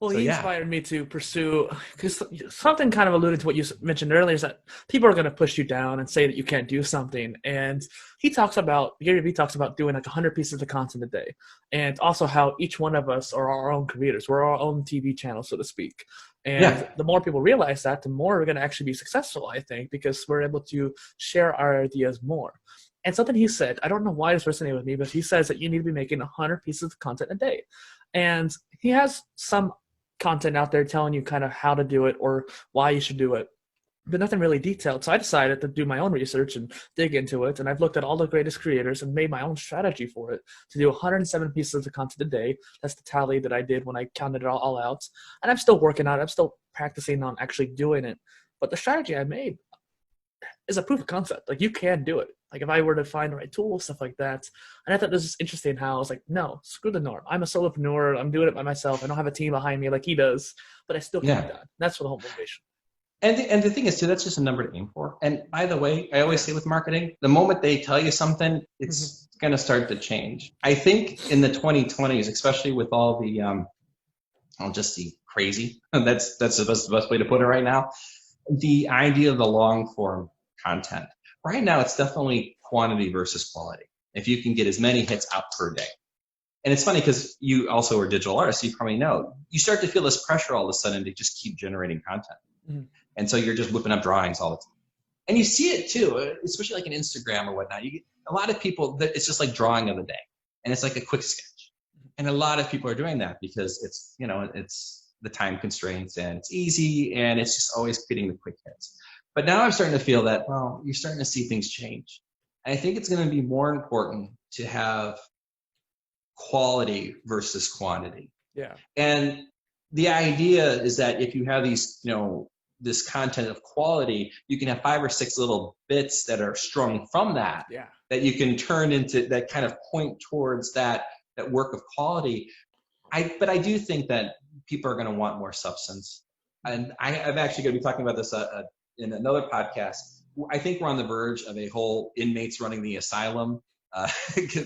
Well, he inspired me to pursue, because something kind of alluded to what you mentioned earlier, is that people are going to push you down and say that you can't do something. And Gary Vee talks about doing like 100 pieces of content a day. And also how each one of us are our own creators. We're our own TV channel, so to speak. And the more people realize that, the more we're going to actually be successful, I think, because we're able to share our ideas more. And something he said, I don't know why this resonated with me, but he says that you need to be making 100 pieces of content a day. And he has some content out there telling you kind of how to do it or why you should do it, but nothing really detailed. So I decided to do my own research and dig into it. And I've looked at all the greatest creators and made my own strategy for it to do 107 pieces of content a day. That's the tally that I did when I counted it all out. And I'm still working on it. I'm still practicing on actually doing it. But the strategy I made is a proof of concept. Like, you can do it. Like, if I were to find the right tools, stuff like that. And I thought this was interesting how I was like, no, screw the norm. I'm a solopreneur. I'm doing it by myself. I don't have a team behind me like he does, but I still can do that. That's for the whole motivation. And the thing is, too, that's just a number to aim for. And by the way, I always say with marketing, the moment they tell you something, it's going to start to change. I think in the 2020s, especially with all the, I'll just see crazy. That's the best way to put it right now. The idea of the long form content. Right now, it's definitely quantity versus quality. If you can get as many hits out per day. And it's funny because you also are a digital artist, so you probably know. You start to feel this pressure all of a sudden to just keep generating content. Mm-hmm. And so you're just whipping up drawings all the time. And you see it too, especially like in Instagram or whatnot. You get a lot of people, that it's just like drawing of the day. And it's like a quick sketch. And a lot of people are doing that because it's, it's the time constraints and it's easy and it's just always getting the quick hits. But now I'm starting to feel that, well, you're starting to see things change. I think it's going to be more important to have quality versus quantity. Yeah. And the idea is that if you have these, this content of quality, you can have 5 or 6 little bits that are strung from that, that you can turn into, that kind of point towards that work of quality. But I do think that people are going to want more substance. And I'm actually going to be talking about this in another podcast. I think we're on the verge of a whole inmates running the asylum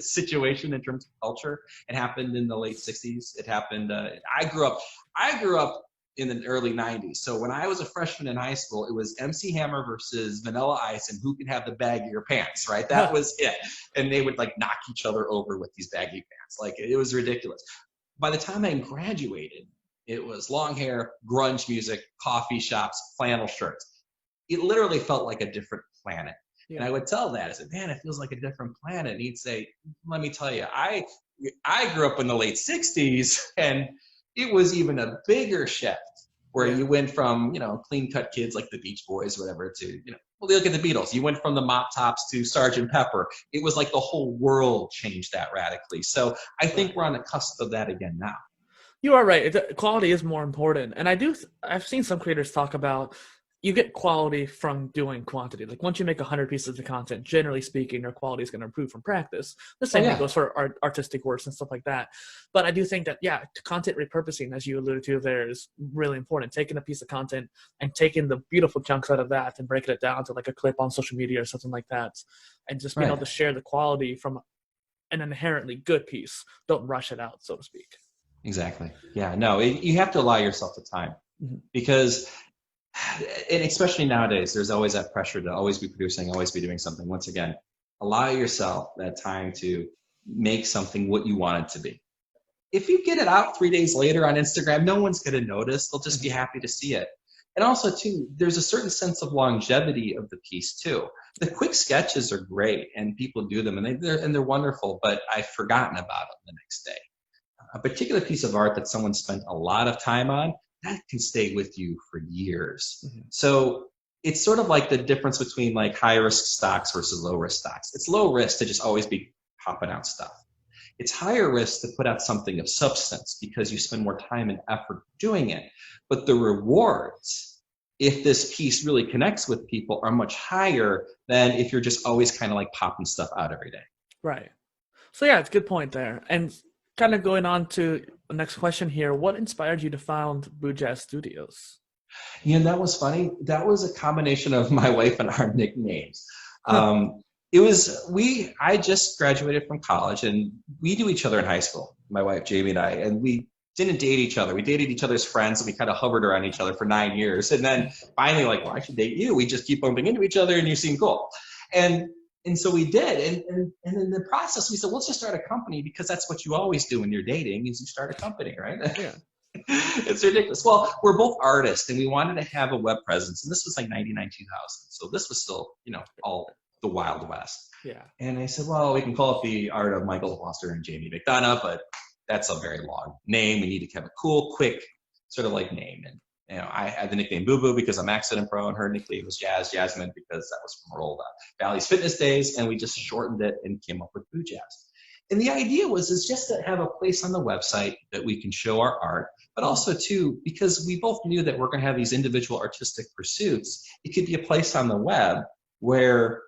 situation in terms of culture. It happened in the late 60s. It happened. I grew up in the early 90s. So when I was a freshman in high school, it was MC Hammer versus Vanilla Ice and who could have the baggier pants, right? That was it. And they would like knock each other over with these baggy pants. Like it was ridiculous. By the time I graduated, it was long hair, grunge music, coffee shops, flannel shirts. It literally felt like a different planet. Yeah. And I would tell that, I said, man, it feels like a different planet. And he'd say, let me tell you, I grew up in the late 60s, and it was even a bigger shift where you went from, clean cut kids like the Beach Boys, whatever, to, well, look at the Beatles. You went from the Mop Tops to Sgt. Pepper. It was like the whole world changed that radically. So I think we're on the cusp of that again now. You are right. Quality is more important. And I've seen some creators talk about you get quality from doing quantity. Like once you make 100 pieces of content, generally speaking, your quality is going to improve from practice. The same thing goes for artistic works and stuff like that. But I do think that, content repurposing, as you alluded to there, is really important. Taking a piece of content and taking the beautiful chunks out of that and breaking it down to like a clip on social media or something like that. And just being able to share the quality from an inherently good piece. Don't rush it out, so to speak. Exactly. Yeah, no, you have to allow yourself the time because, and especially nowadays, there's always that pressure to always be producing, always be doing something. Once again, allow yourself that time to make something what you want it to be. If you get it out 3 days later on Instagram, no one's going to notice. They'll just be happy to see it. And also, too, there's a certain sense of longevity of the piece, too. The quick sketches are great, and people do them, and they're wonderful, but I've forgotten about them the next day. A particular piece of art that someone spent a lot of time on, that can stay with you for years. So it's sort of like the difference between like high risk stocks versus low risk stocks. It's low risk to just always be popping out stuff. It's higher risk to put out something of substance because you spend more time and effort doing it. But the rewards, if this piece really connects with people, are much higher than if you're just always kind of like popping stuff out every day. Right. So yeah, it's a good point there. And kind of going on to the next question here, what inspired you to found Boojazz Studios? That was funny. That was a combination of my wife and our nicknames. I just graduated from college, and we knew each other in high school, my wife, Jamie, and I, and we didn't date each other. We dated each other's friends, and we kind of hovered around each other for 9 years. And then finally, like, well, I should date you. We just keep bumping into each other, and you seem cool. And so we did. And in the process, we said, well, let's just start a company, because that's what you always do when you're dating, is you start a company, right? Yeah. It's ridiculous. Well, we're both artists, and we wanted to have a web presence. And this was like 99, 2000. So this was still, all the Wild West. Yeah. And I said, well, we can call it the Art of Michael Foster and Jamie McDonough, but that's a very long name. We need to have a cool, quick sort of like name. And I had the nickname Boo Boo because I'm accident prone. Her nickname was Jasmine because that was from her old Valley's Fitness days, and we just shortened it and came up with Boojazz. And the idea is just to have a place on the website that we can show our art, but also too, because we both knew that we're going to have these individual artistic pursuits, it could be a place on the web where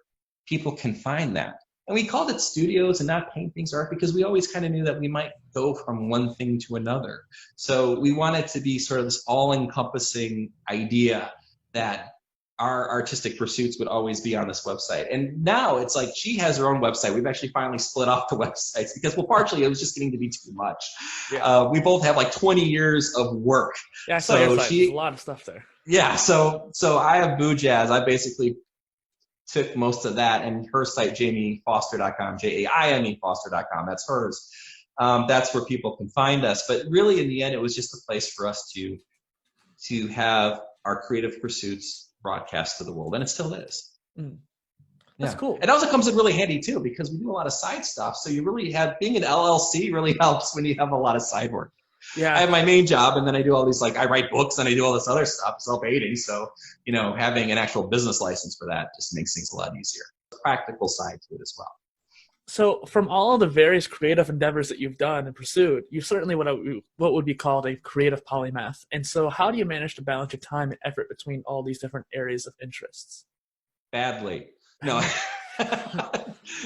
people can find that. And we called it studios and not paintings art because we always kind of knew that we might go from one thing to another. So we wanted to be sort of this all-encompassing idea that our artistic pursuits would always be on this website. And now it's like she has her own website. We've actually finally split off the websites because, well, partially it was just getting to be too much. Yeah. We both have like 20 years of work. Yeah, I saw your site. There's a lot of stuff there. Yeah, so I have Boojazz. I basically took most of that, and her site, JamieFoster.com, JAIMEFoster.com, that's hers. That's where people can find us. But really, in the end, it was just a place for us to have our creative pursuits broadcast to the world, and it still is. That's cool. It also comes in really handy too, because we do a lot of side stuff. So you really have, being an LLC really helps when you have a lot of side work. Yeah, I have my main job, and then I do all these, like, I write books and I do all this other stuff, self-aiding. So, having an actual business license for that just makes things a lot easier. The practical side to it as well. So from all of the various creative endeavors that you've done and pursued, you certainly what would be called a creative polymath. And so how do you manage to balance your time and effort between all these different areas of interests? Badly. No.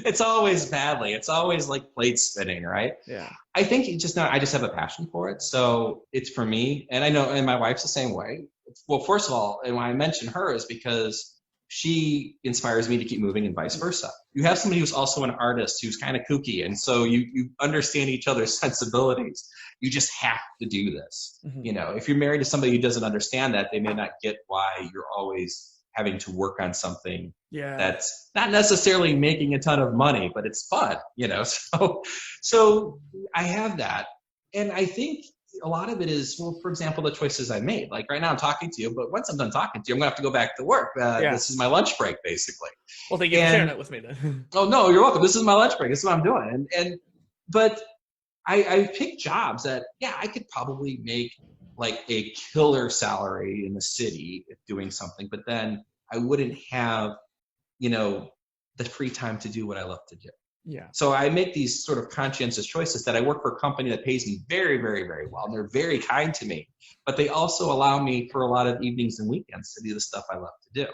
It's always badly. It's always like plate spinning, right? Yeah. I think I just have a passion for it. So it's for me. And I know, and my wife's the same way. Well, first of all, and why I mention her is because she inspires me to keep moving and vice versa. You have somebody who's also an artist who's kind of kooky, and so you understand each other's sensibilities. You just have to do this. You know, if you're married to somebody who doesn't understand that, they may not get why you're always having to work on something that's not necessarily making a ton of money, but it's fun, you know. So I have that. And I think a lot of it is, well, for example, the choices I made. Like right now I'm talking to you, but once I'm done talking to you, I'm gonna have to go back to work. This is my lunch break, basically. Well, thank you for sharing that with me then. Oh no, you're welcome. This is my lunch break. This is what I'm doing. But I picked jobs that, I could probably make like a killer salary in the city doing something, but then I wouldn't have, the free time to do what I love to do. Yeah. So I make these sort of conscientious choices that I work for a company that pays me very, very, very well. And they're very kind to me, but they also allow me for a lot of evenings and weekends to do the stuff I love to do.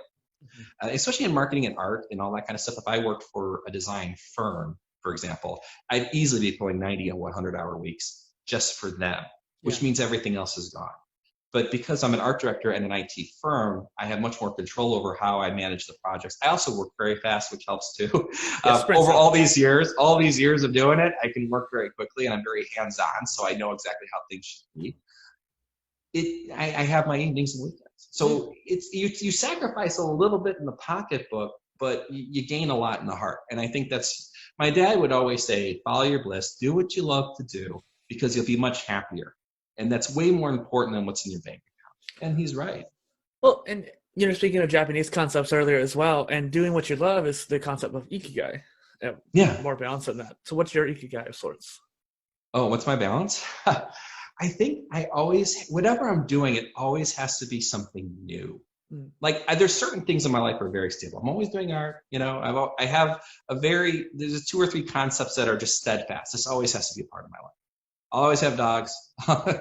Especially in marketing and art and all that kind of stuff. If I worked for a design firm, for example, I'd easily be pulling 90 and 100-hour weeks just for them, which means everything else is gone. But because I'm an art director and an IT firm, I have much more control over how I manage the projects. I also work very fast, which helps too. Over all these years of doing it, I can work very quickly and I'm very hands-on, so I know exactly how things should be. I have my evenings and weekends. So it's you sacrifice a little bit in the pocketbook, but you gain a lot in the heart. And I think that's, my dad would always say, follow your bliss, do what you love to do, because you'll be much happier. And that's way more important than what's in your bank account. And he's right. Well, and speaking of Japanese concepts earlier as well, and doing what you love is the concept of Ikigai. More balance than that. So what's your Ikigai of sorts? Oh, what's my balance? I think whatever I'm doing, it always has to be something new. Like there's certain things in my life that are very stable. I'm always doing art. I have there's 2 or 3 concepts that are just steadfast. This always has to be a part of my life. I'll always have dogs. I'll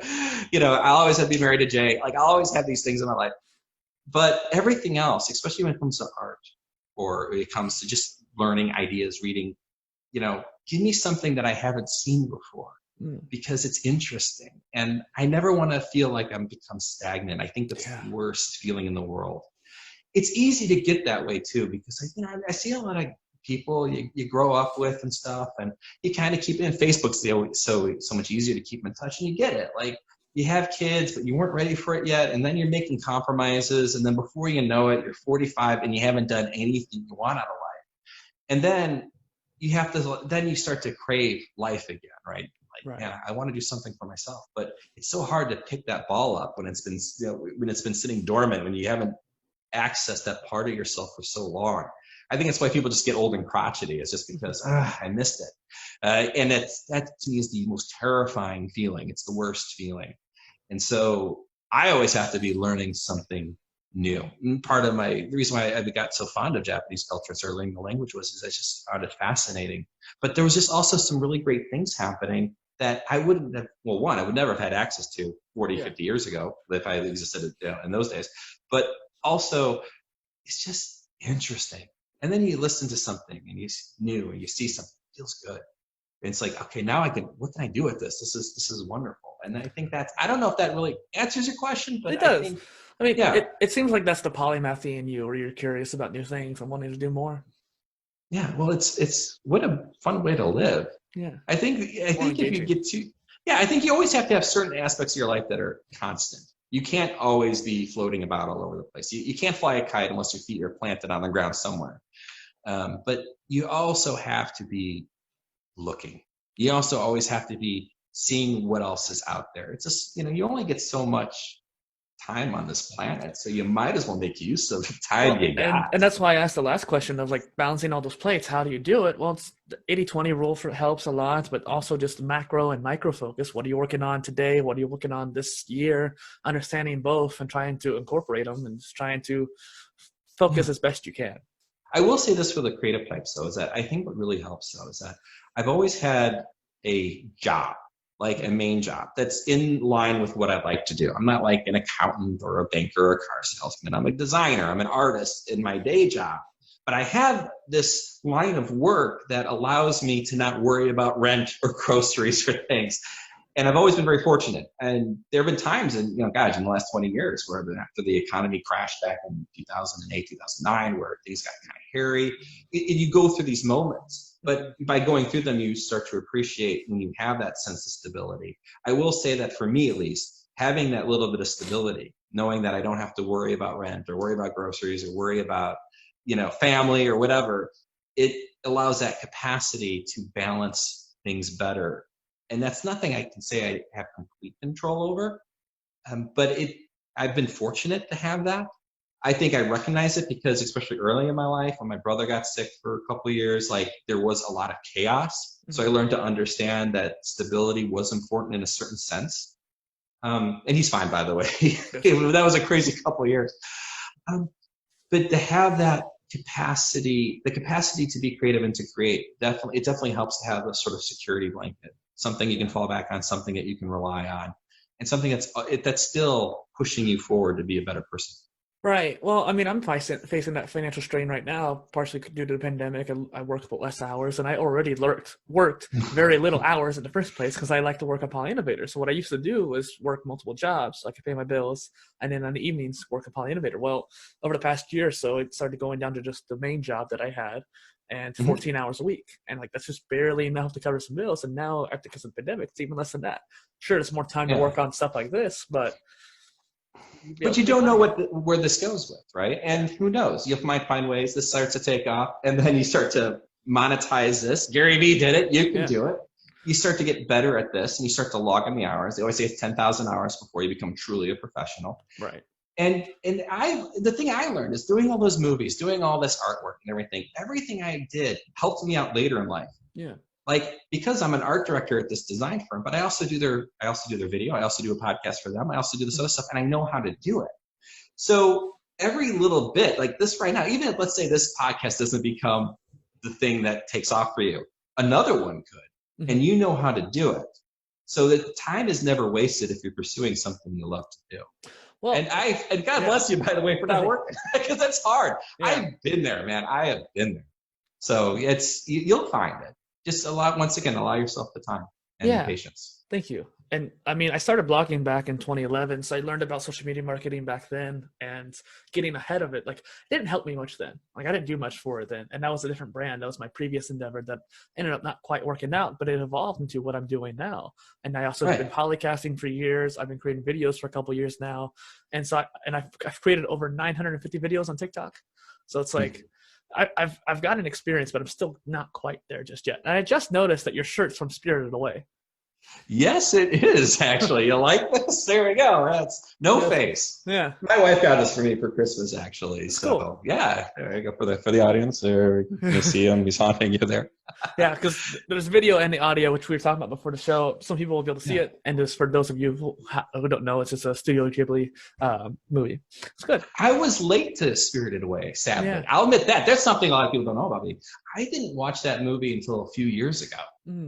always have to be married to Jay. Like I'll always have these things in my life. But everything else, especially when it comes to art or when it comes to just learning ideas, reading, give me something that I haven't seen before because it's interesting. And I never want to feel like I'm become stagnant. I think that's the worst feeling in the world. It's easy to get that way too, because I see a lot of people you grow up with and stuff, and you kind of keep it in. Facebook's so much easier to keep in touch, and you get it. Like you have kids, but you weren't ready for it yet, and then you're making compromises, and then before you know it, you're 45 and you haven't done anything you want out of life. And then you start to crave life again, right? Like, man, I want to do something for myself, but it's so hard to pick that ball up when it's been sitting dormant, when you haven't accessed that part of yourself for so long. I think that's why people just get old and crotchety. It's just because I missed it. And that to me is the most terrifying feeling. It's the worst feeling. And so I always have to be learning something new. And part of the reason why I got so fond of Japanese culture and started learning the language was I just found it fascinating. But there was just also some really great things happening that I wouldn't have, I would never have had access to 40, 50 years ago if I existed in those days. But also, it's just interesting. And then you listen to something and you see something, it feels good. And it's like, okay, now what can I do with this? This is wonderful. And I think I don't know if that really answers your question, but it does. It seems like that's the polymathy in you, where you're curious about new things and wanting to do more. Yeah, well, it's what a fun way to live. Yeah. I think if you get to, I think you always have to have certain aspects of your life that are constant. You can't always be floating about all over the place. You can't fly a kite unless your feet are planted on the ground somewhere. But you also have to be looking. You also always have to be seeing what else is out there. It's just, you only get so much time on this planet, so you might as well make use of the time you got. And that's why I asked the last question of like balancing all those plates. How do you do it? Well, it's the 80-20 rule helps a lot, but also just macro and micro focus. What are you working on today? What are you working on this year? Understanding both and trying to incorporate them and just trying to focus as best you can. I will say this for the creative types, though, is that I think what really helps, though, is that I've always had a job, like a main job, that's in line with what I like to do. I'm not like an accountant or a banker or a car salesman. I'm a designer. I'm an artist in my day job. But I have this line of work that allows me to not worry about rent or groceries or things. And I've always been very fortunate. And there have been times in, in the last 20 years where after the economy crashed back in 2008, 2009, where things got kind of hairy, you go through these moments. But by going through them, you start to appreciate when you have that sense of stability. I will say that for me, at least, having that little bit of stability, knowing that I don't have to worry about rent or worry about groceries or worry about, family or whatever, it allows that capacity to balance things better. And that's nothing I can say I have complete control over. But I've been fortunate to have that. I think I recognize it because, especially early in my life, when my brother got sick for a couple of years, like there was a lot of chaos. So I learned to understand that stability was important in a certain sense. And he's fine, by the way. That was a crazy couple of years. But to have that capacity, the capacity to be creative and to create, it definitely helps to have a sort of security blanket, something you can fall back on, something that you can rely on, and something that's still pushing you forward to be a better person. Right. Well, I mean, I'm facing that financial strain right now, partially due to the pandemic. I work less hours, and I already worked very little hours in the first place because I like to work at PolyInnovator. So what I used to do was work multiple jobs so I could pay my bills, and then on the evenings work at PolyInnovator. Well, over the past year or so, it started going down to just the main job that I had and 14 hours a week. And like, that's just barely enough to cover some bills. And now, because of the pandemic, it's even less than that. Sure, it's more time to work on stuff like this, but you don't know where this goes with, right? And who knows? You might find ways this starts to take off, and then you start to monetize this. Gary Vee did it. You can do it. You start to get better at this, and you start to log in the hours. They always say it's 10,000 hours before you become truly a professional. Right. And the thing I learned is doing all those movies, doing all this artwork and everything I did helped me out later in life. Yeah. Like, because I'm an art director at this design firm, but I also do their video. I also do a podcast for them. I also do this other stuff, and I know how to do it. So every little bit, like this right now, even if, let's say, this podcast doesn't become the thing that takes off for you, another one could, and you know how to do it. So that time is never wasted if you're pursuing something you love to do. Well, and God bless you, by the way, for not working, because that's hard. Yeah. I've been there, man. I have been there. So you'll find it. Just once again, allow yourself the time and the patience. Thank you. And I mean, I started blogging back in 2011, so I learned about social media marketing back then and getting ahead of it. Like, it didn't help me much then. Like, I didn't do much for it then. And that was a different brand. That was my previous endeavor that ended up not quite working out, but it evolved into what I'm doing now. I also have been polycasting for years. I've been creating videos for a couple of years now. And so I've created over 950 videos on TikTok. So it's like, I've got an experience, but I'm still not quite there just yet. And I just noticed that your shirt's from Spirited Away. Yes, it is, actually. You like this? There we go. That's No Face. Yeah. My wife got this for me for Christmas, actually. That's so cool. Yeah, there you go for the audience. There you see him. He's haunting you there. Yeah, because there's video and the audio, which we were talking about before the show. Some people will be able to see it, and just for those of you who don't know, it's just a Studio Ghibli movie. It's good. I was late to Spirited Away, sadly. Yeah. I'll admit that. There's something a lot of people don't know about me. I didn't watch that movie until a few years ago.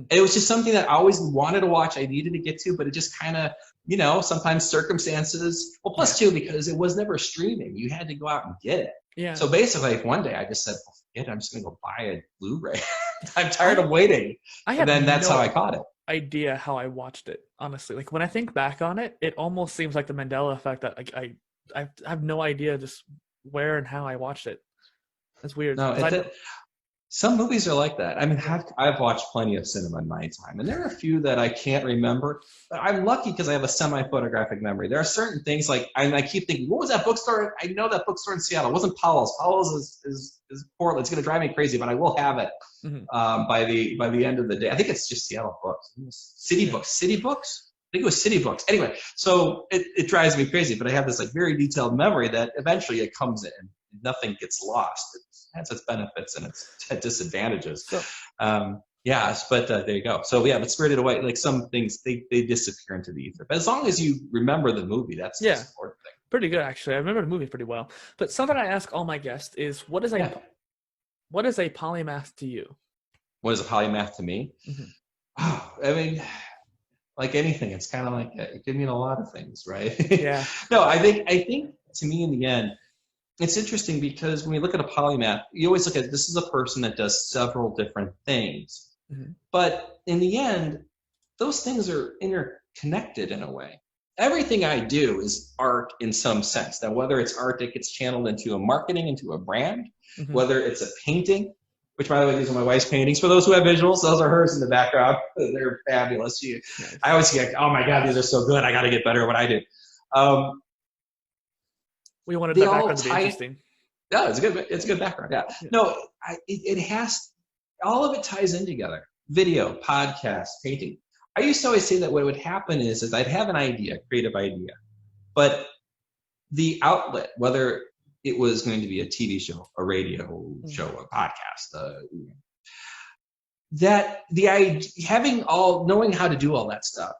It was just something that I always wanted to watch. I needed to get to, but it just kind of, sometimes circumstances. Well, plus two, because it was never streaming. You had to go out and get it. Yeah. So basically, one day I just said, forget it. I'm just going to go buy a Blu-ray. I'm tired of waiting. And then that's how I caught it. Idea how I watched it, honestly. Like, when I think back on it, it almost seems like the Mandela effect that I have no idea just where and how I watched it. That's weird. No, some movies are like that. I mean, I've watched plenty of cinema in my time, and there are a few that I can't remember. But I'm lucky because I have a semi-photographic memory. There are certain things like I keep thinking, what was that bookstore? I know that bookstore in Seattle. It wasn't Powell's. Powell's is Portland. It's going to drive me crazy, but I will have it by the end of the day. I think it's just Seattle Books. City Books. I think it was City Books. Anyway, so it drives me crazy, but I have this very detailed memory that eventually it comes in. Nothing gets lost. It has its benefits and its disadvantages. So, but there you go. So but Spirited Away, like some things, they disappear into the ether. But as long as you remember the movie, that's the important thing. Pretty good, actually. I remember the movie pretty well. But something I ask all my guests is, what is a polymath to you? What is a polymath to me? I mean, like anything, it's kind of like it can mean a lot of things, right? Yeah. No, I think to me in the end, it's interesting because when we look at a polymath, you always look at this is a person that does several different things. But in the end, those things are connected in a way. Everything I do is art in some sense. Now, whether it's art that gets channeled into a marketing, into a brand, whether it's a painting, which, by the way, these are my wife's paintings. For those who have visuals, those are hers in the background. They're fabulous. I always get, oh my God, these are so good. I got to get better at what I do. We wanted the background to be interesting. Yeah, it's a good background. Yeah. No, it has, all of it ties in together. Video, podcast, painting. I used to always say that what would happen is I'd have an idea, creative idea, but the outlet, whether it was going to be a TV show, a radio show, a podcast, that the idea, knowing how to do all that stuff,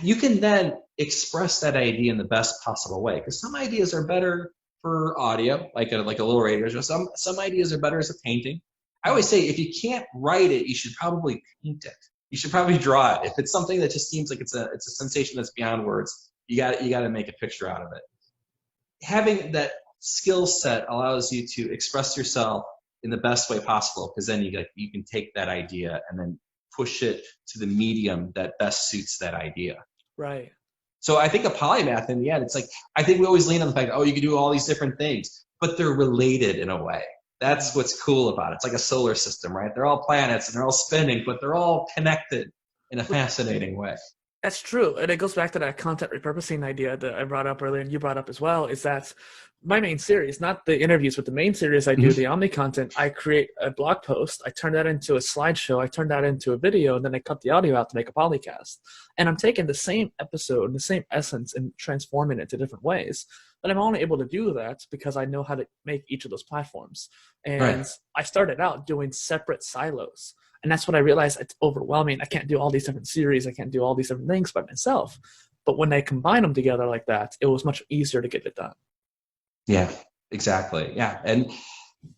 you can then express that idea in the best possible way. Because some ideas are better for audio, like a little radio show. Some ideas are better as a painting. I always say, if you can't write it, you should probably paint it. You should probably draw it. If it's something that just seems like it's a sensation that's beyond words, you got to make a picture out of it. Having that skill set allows you to express yourself in the best way possible, because then you can take that idea and then push it to the medium that best suits that idea. Right. So I think a polymath, in the end, it's like, I think we always lean on the fact, you can do all these different things, but they're related in a way. That's what's cool about it. It's like a solar system, right? They're all planets and they're all spinning, but they're all connected in a fascinating way. That's true. And it goes back to that content repurposing idea that I brought up earlier and you brought up as well, is that my main series, not the interviews, but the main series I do, the Omni content, I create a blog post, I turn that into a slideshow, I turn that into a video, and then I cut the audio out to make a polycast. And I'm taking the same episode, the same essence, and transforming it to different ways. But I'm only able to do that because I know how to make each of those platforms. And I started out doing separate silos. And that's what I realized, it's overwhelming. I can't do all these different series. I can't do all these different things by myself. But when I combine them together like that, it was much easier to get it done. Yeah, exactly. Yeah. And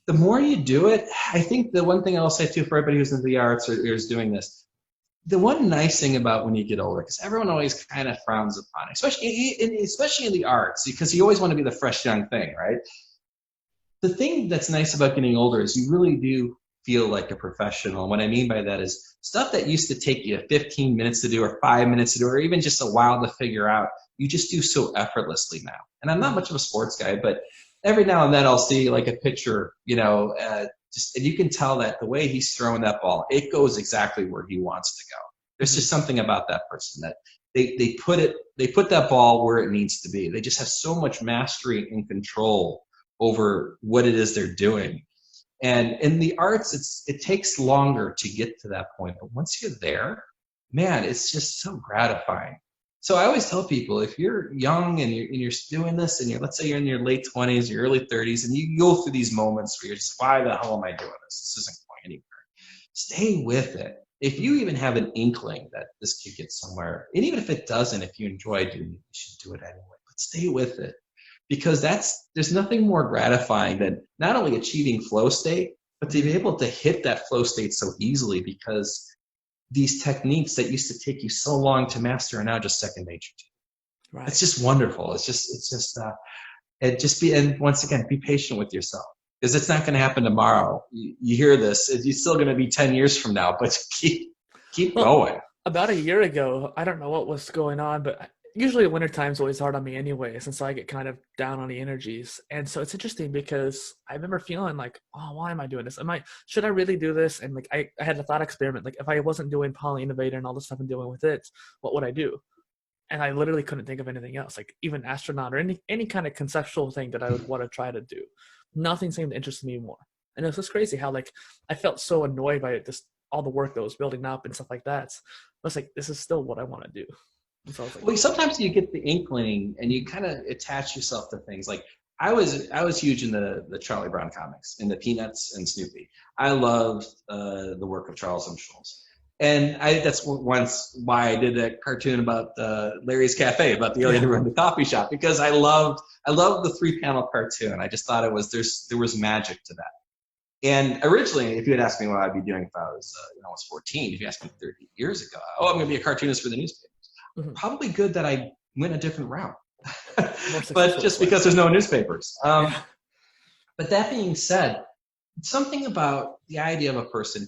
the more you do it, I think the one thing I'll say too, for everybody who's into the arts or is doing this, the one nice thing about when you get older, because everyone always kind of frowns upon it, especially in the arts, because you always want to be the fresh young thing, right? The thing that's nice about getting older is you really do feel like a professional. And what I mean by that is stuff that used to take you 15 minutes to do or 5 minutes to do or even just a while to figure out, you just do so effortlessly now. And I'm not much of a sports guy, but every now and then I'll see like a picture, and you can tell that the way he's throwing that ball, it goes exactly where he wants to go. There's just something about that person that they put that ball where it needs to be. They just have so much mastery and control over what it is they're doing. And in the arts, it takes longer to get to that point. But once you're there, man, it's just so gratifying. So I always tell people, if you're young and you're doing this, and let's say you're in your late 20s, your early 30s, and you go through these moments where you're just, why the hell am I doing this? This isn't going anywhere. Stay with it. If you even have an inkling that this could get somewhere, and even if it doesn't, if you enjoy doing it, you should do it anyway. But stay with it, because there's nothing more gratifying than not only achieving flow state, but to be able to hit that flow state so easily, because these techniques that used to take you so long to master are now just second nature to you. Right. It's just wonderful. And once again, be patient with yourself, because it's not going to happen tomorrow. You hear this, you're still going to be 10 years from now, but keep going. About a year ago, I don't know what was going on, but usually wintertime is always hard on me anyway, since I get kind of down on the energies. And so it's interesting because I remember feeling like, why am I doing this? Should I really do this? And like, I had a thought experiment, like if I wasn't doing PolyInnovator and all the stuff I'm doing with it, what would I do? And I literally couldn't think of anything else, like even astronaut or any kind of conceptual thing that I would want to try to do. Nothing seemed to interest me more. And it was just crazy how like I felt so annoyed by it, all the work that was building up and stuff like that. I was like, this is still what I want to do. So like, sometimes you get the inkling and you kind of attach yourself to things. Like I was huge in the Charlie Brown comics, in the Peanuts and Snoopy. I loved the work of Charles M. Schulz. And that's once why I did that cartoon about Larry's Cafe, about the alien who run the coffee shop, because I loved the 3-panel cartoon. I just thought there was magic to that. And originally, if you had asked me what I'd be doing if I was 14, if you asked me 30 years ago, I'm going to be a cartoonist for the newspaper. Mm-hmm. Probably good that I went a different route, but just because there's no newspapers. But that being said, something about the idea of a person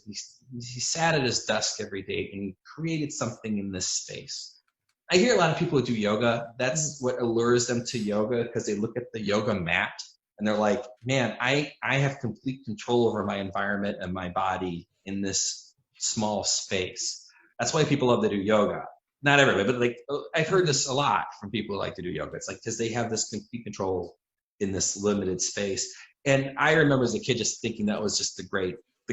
he sat at his desk every day and he created something in this space. I hear a lot of people who do yoga. That's what allures them to yoga, because they look at the yoga mat and they're like, man, I have complete control over my environment and my body in this small space. That's why people love to do yoga. Not everybody, but like I've heard this a lot from people who like to do yoga. It's like because they have this complete control in this limited space. And I remember as a kid just thinking that was just the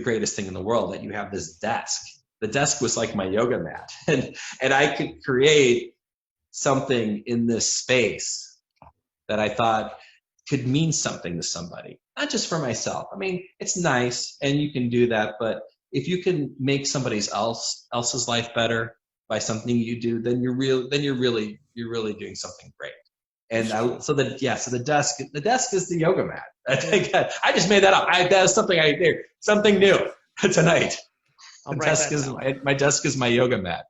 greatest thing in the world, that you have this desk. The desk was like my yoga mat, and I could create something in this space that I thought could mean something to somebody, not just for myself. I mean, it's nice and you can do that, but if you can make somebody else's life better by something you do, then you're really doing something great. And so the desk is the yoga mat. I just made that up. That is something new tonight. My desk is my yoga mat.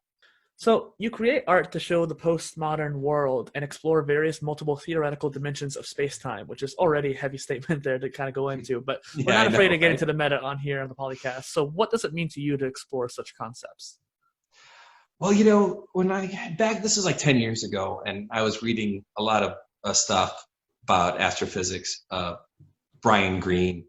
So you create art to show the postmodern world and explore various multiple theoretical dimensions of space-time, which is already a heavy statement there to kind of go into, but we're not afraid to get into the meta on here on the PolyCast. So what does it mean to you to explore such concepts? Well, this is like 10 years ago, and I was reading a lot of stuff about astrophysics, Brian Greene,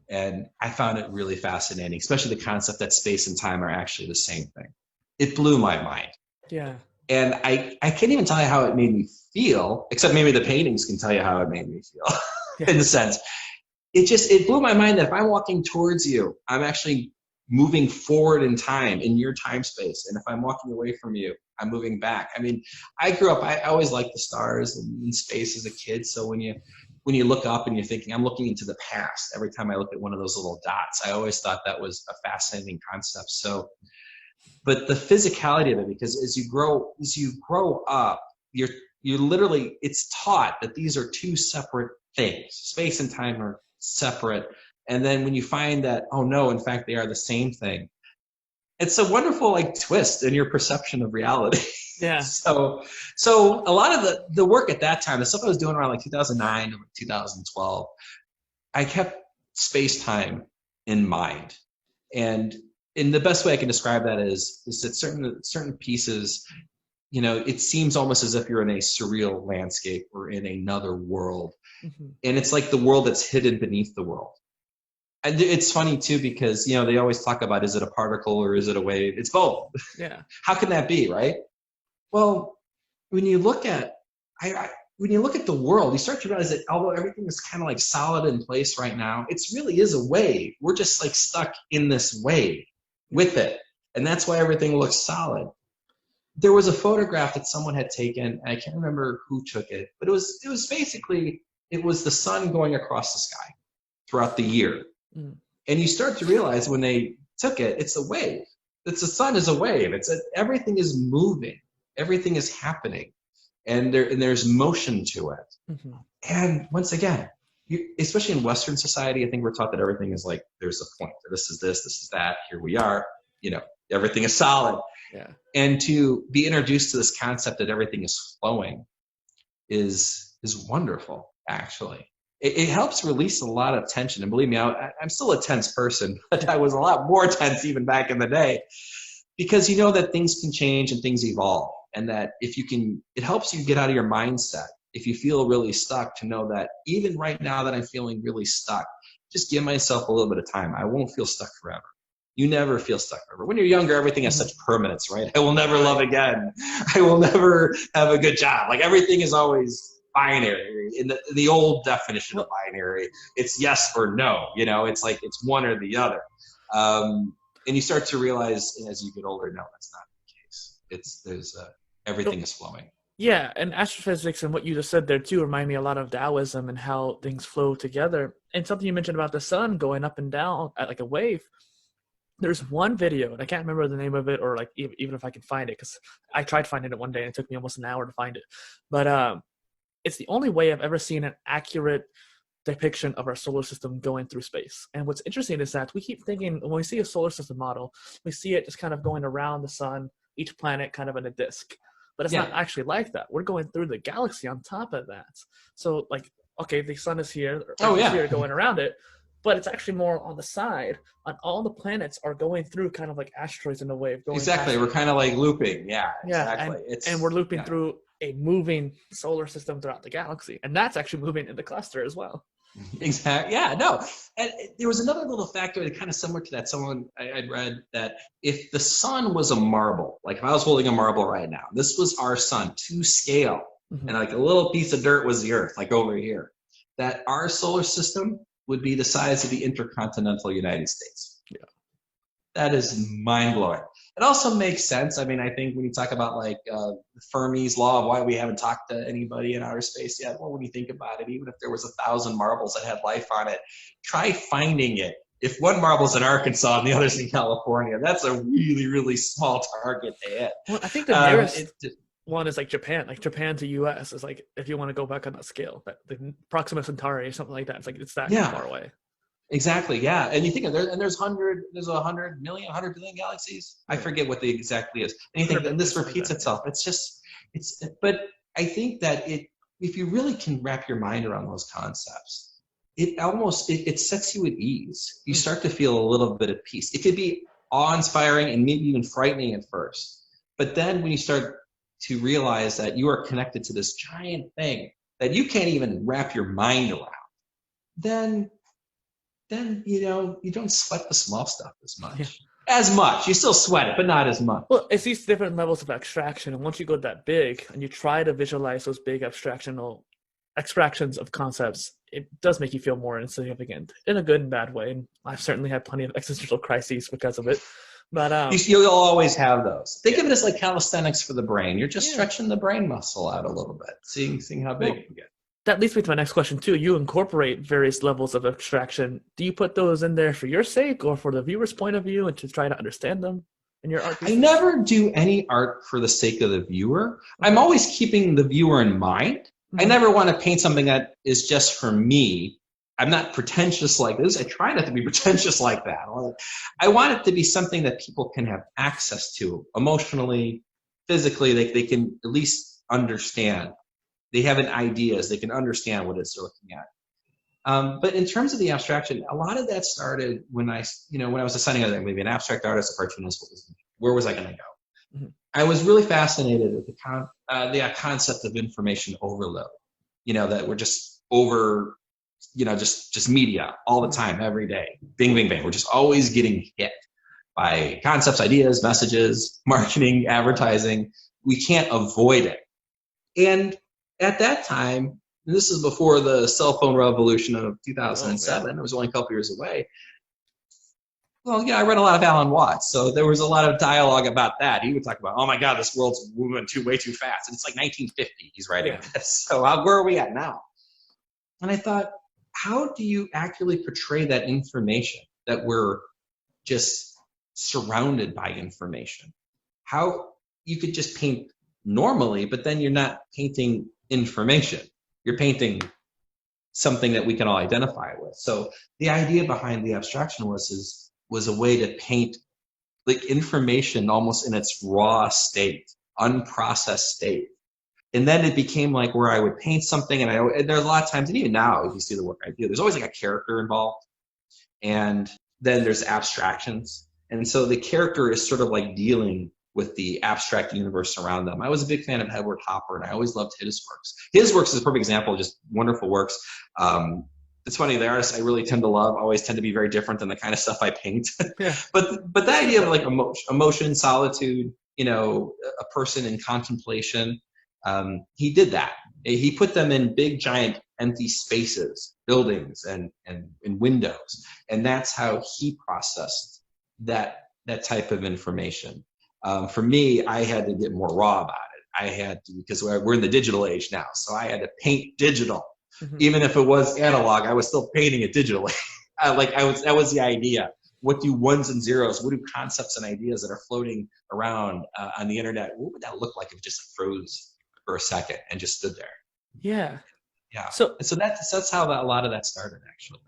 and I found it really fascinating, especially the concept that space and time are actually the same thing. It blew my mind. Yeah. And I can't even tell you how it made me feel, except maybe the paintings can tell you how it made me feel, in a sense. It blew my mind that if I'm walking towards you, I'm actually moving forward in time, in your time space. And if I'm walking away from you, I'm moving back. I mean, I grew up, I always liked the stars and space as a kid. So when you look up and you're thinking, I'm looking into the past, every time I look at one of those little dots, I always thought that was a fascinating concept. So, but the physicality of it, because as you grow up, you're literally, it's taught that these are two separate things. Space and time are separate. And then when you find that, oh no, in fact, they are the same thing, it's a wonderful twist in your perception of reality. Yeah. So a lot of the work at that time, the stuff I was doing around 2009 to 2012, I kept space-time in mind. And the best way I can describe that is that certain pieces, it seems almost as if you're in a surreal landscape or in another world. Mm-hmm. And it's like the world that's hidden beneath the world. And it's funny too, because, they always talk about, is it a particle or is it a wave? It's both. Yeah. How can that be, right? Well, when you look at the world, you start to realize that although everything is kind of solid in place right now, it really is a wave. We're just stuck in this wave with it. And that's why everything looks solid. There was a photograph that someone had taken, and I can't remember who took it, but it was basically, it was the sun going across the sky throughout the year. Mm. And you start to realize when they took it, it's a wave. The sun is a wave. Everything is moving. Everything is happening. And there's motion to it. Mm-hmm. And once again, especially in Western society, I think we're taught that everything is there's a point. This is this is that. Here we are. Everything is solid. Yeah. And to be introduced to this concept that everything is flowing is wonderful, actually. It helps release a lot of tension. And believe me, I'm still a tense person, but I was a lot more tense even back in the day, because that things can change and things evolve. And that it helps you get out of your mindset. If you feel really stuck, to know that even right now that I'm feeling really stuck, just give myself a little bit of time. I won't feel stuck forever. You never feel stuck forever. When you're younger, everything has such permanence, right? I will never love again. I will never have a good job. Everything is always binary. In the old definition of binary, it's yes or no. It's it's one or the other. And you start to realize as you get older, no, that's not the case. Everything is flowing. Yeah, and astrophysics and what you just said there too remind me a lot of Taoism and how things flow together. And something you mentioned about the sun going up and down like a wave. There's one video, and I can't remember the name of it, or even if I can find it, because I tried finding it one day and it took me almost an hour to find it. But it's the only way I've ever seen an accurate depiction of our solar system going through space. And what's interesting is that we keep thinking, when we see a solar system model, we see it just kind of going around the sun, each planet kind of in a disk. But it's not actually like that. We're going through the galaxy on top of that. So okay, the sun is here, here going around it, but it's actually more on the side. On all the planets are going through kind of like asteroids in a wave. Exactly. We're kind of like looping. Yeah, exactly. And we're looping through a moving solar system throughout the galaxy. And that's actually moving in the cluster as well. Exactly. Yeah, no. And there was another little factor that kind of similar to that. I'd read that if the sun was a marble, like if I was holding a marble right now, this was our sun to scale, and like a little piece of dirt was the earth, like over here, that our solar system would be the size of the intercontinental United States. Yeah. That is mind-blowing. It also makes sense. I mean, I think when you talk about like Fermi's law of why we haven't talked to anybody in outer space yet, well, when you think about it, even if there was 1,000 marbles that had life on it, try finding it. If one marble's in Arkansas and the other's in California, that's a really, really small target to hit. Well, I think the nearest one is like Japan. Like Japan to US is like, if you want to go back on that scale, that the Proxima Centauri or something like that. It's like it's that far away. Exactly, yeah. And you think of there's 100 million, 100 billion galaxies. I forget what the exactly is. And you think, and this repeats itself. But I think that if you really can wrap your mind around those concepts, it sets you at ease. You start to feel a little bit of peace. It could be awe-inspiring and maybe even frightening at first. But then when you start to realize that you are connected to this giant thing that you can't even wrap your mind around, then you don't sweat the small stuff as much. Yeah. As much. You still sweat it, but not as much. Well, it's these different levels of abstraction, and once you go that big and you try to visualize those big abstractions of concepts, it does make you feel more insignificant in a good and bad way. And I've certainly had plenty of existential crises because of it. But you'll always have those. Think of it as like calisthenics for the brain. You're just stretching the brain muscle out a little bit, seeing how big it can get. That leads me to my next question too. You incorporate various levels of abstraction. Do you put those in there for your sake or for the viewer's point of view and to try to understand them in your art pieces? I never do any art for the sake of the viewer. I'm always keeping the viewer in mind. I never want to paint something that is just for me. I'm not pretentious like this. I try not to be pretentious like that. I want it to be something that people can have access to emotionally, physically. They can at least understand. They have ideas. They can understand what it's looking at. But in terms of the abstraction, a lot of that started when I was deciding on maybe an abstract artist, a cartoonist. Where was I going to go? Mm-hmm. I was really fascinated with the concept of information overload. That we're just over, just media all the time, every day. Bing, bing, bing. We're just always getting hit by concepts, ideas, messages, marketing, advertising. We can't avoid it. And at that time, and this is before the cell phone revolution of 2007, it was only a couple years away. Well, I read a lot of Alan Watts, so there was a lot of dialogue about that. He would talk about, oh my God, this world's moving way too fast. And it's like 1950 he's writing this. So where are we at now? And I thought, how do you accurately portray that information, that we're just surrounded by information? How you could just paint normally, but then you're not painting information. You're painting something that we can all identify with. So the idea behind the abstraction was a way to paint like information almost in its raw state, unprocessed state. And then it became like where I would paint something, and there's a lot of times, and even now, if you see the work I do, there's always like a character involved, and then there's abstractions. And so the character is sort of like dealing with the abstract universe around them. I was a big fan of Edward Hopper, and I always loved his works. His works is a perfect example of just wonderful works. It's funny, the artists I really tend to love always tend to be very different than the kind of stuff I paint. Yeah. But the idea of like emotion, solitude, a person in contemplation, he did that. He put them in big, giant, empty spaces, buildings, and windows, and that's how he processed that type of information. For me, I had to get more raw about it. I had to, because we're in the digital age now, so I had to paint digital. Mm-hmm. Even if it was analog, I was still painting it digitally. That was the idea. What do ones and zeros, what do concepts and ideas that are floating around on the internet, what would that look like if it just froze for a second and just stood there? Yeah. Yeah. So that's how a lot of that started, actually.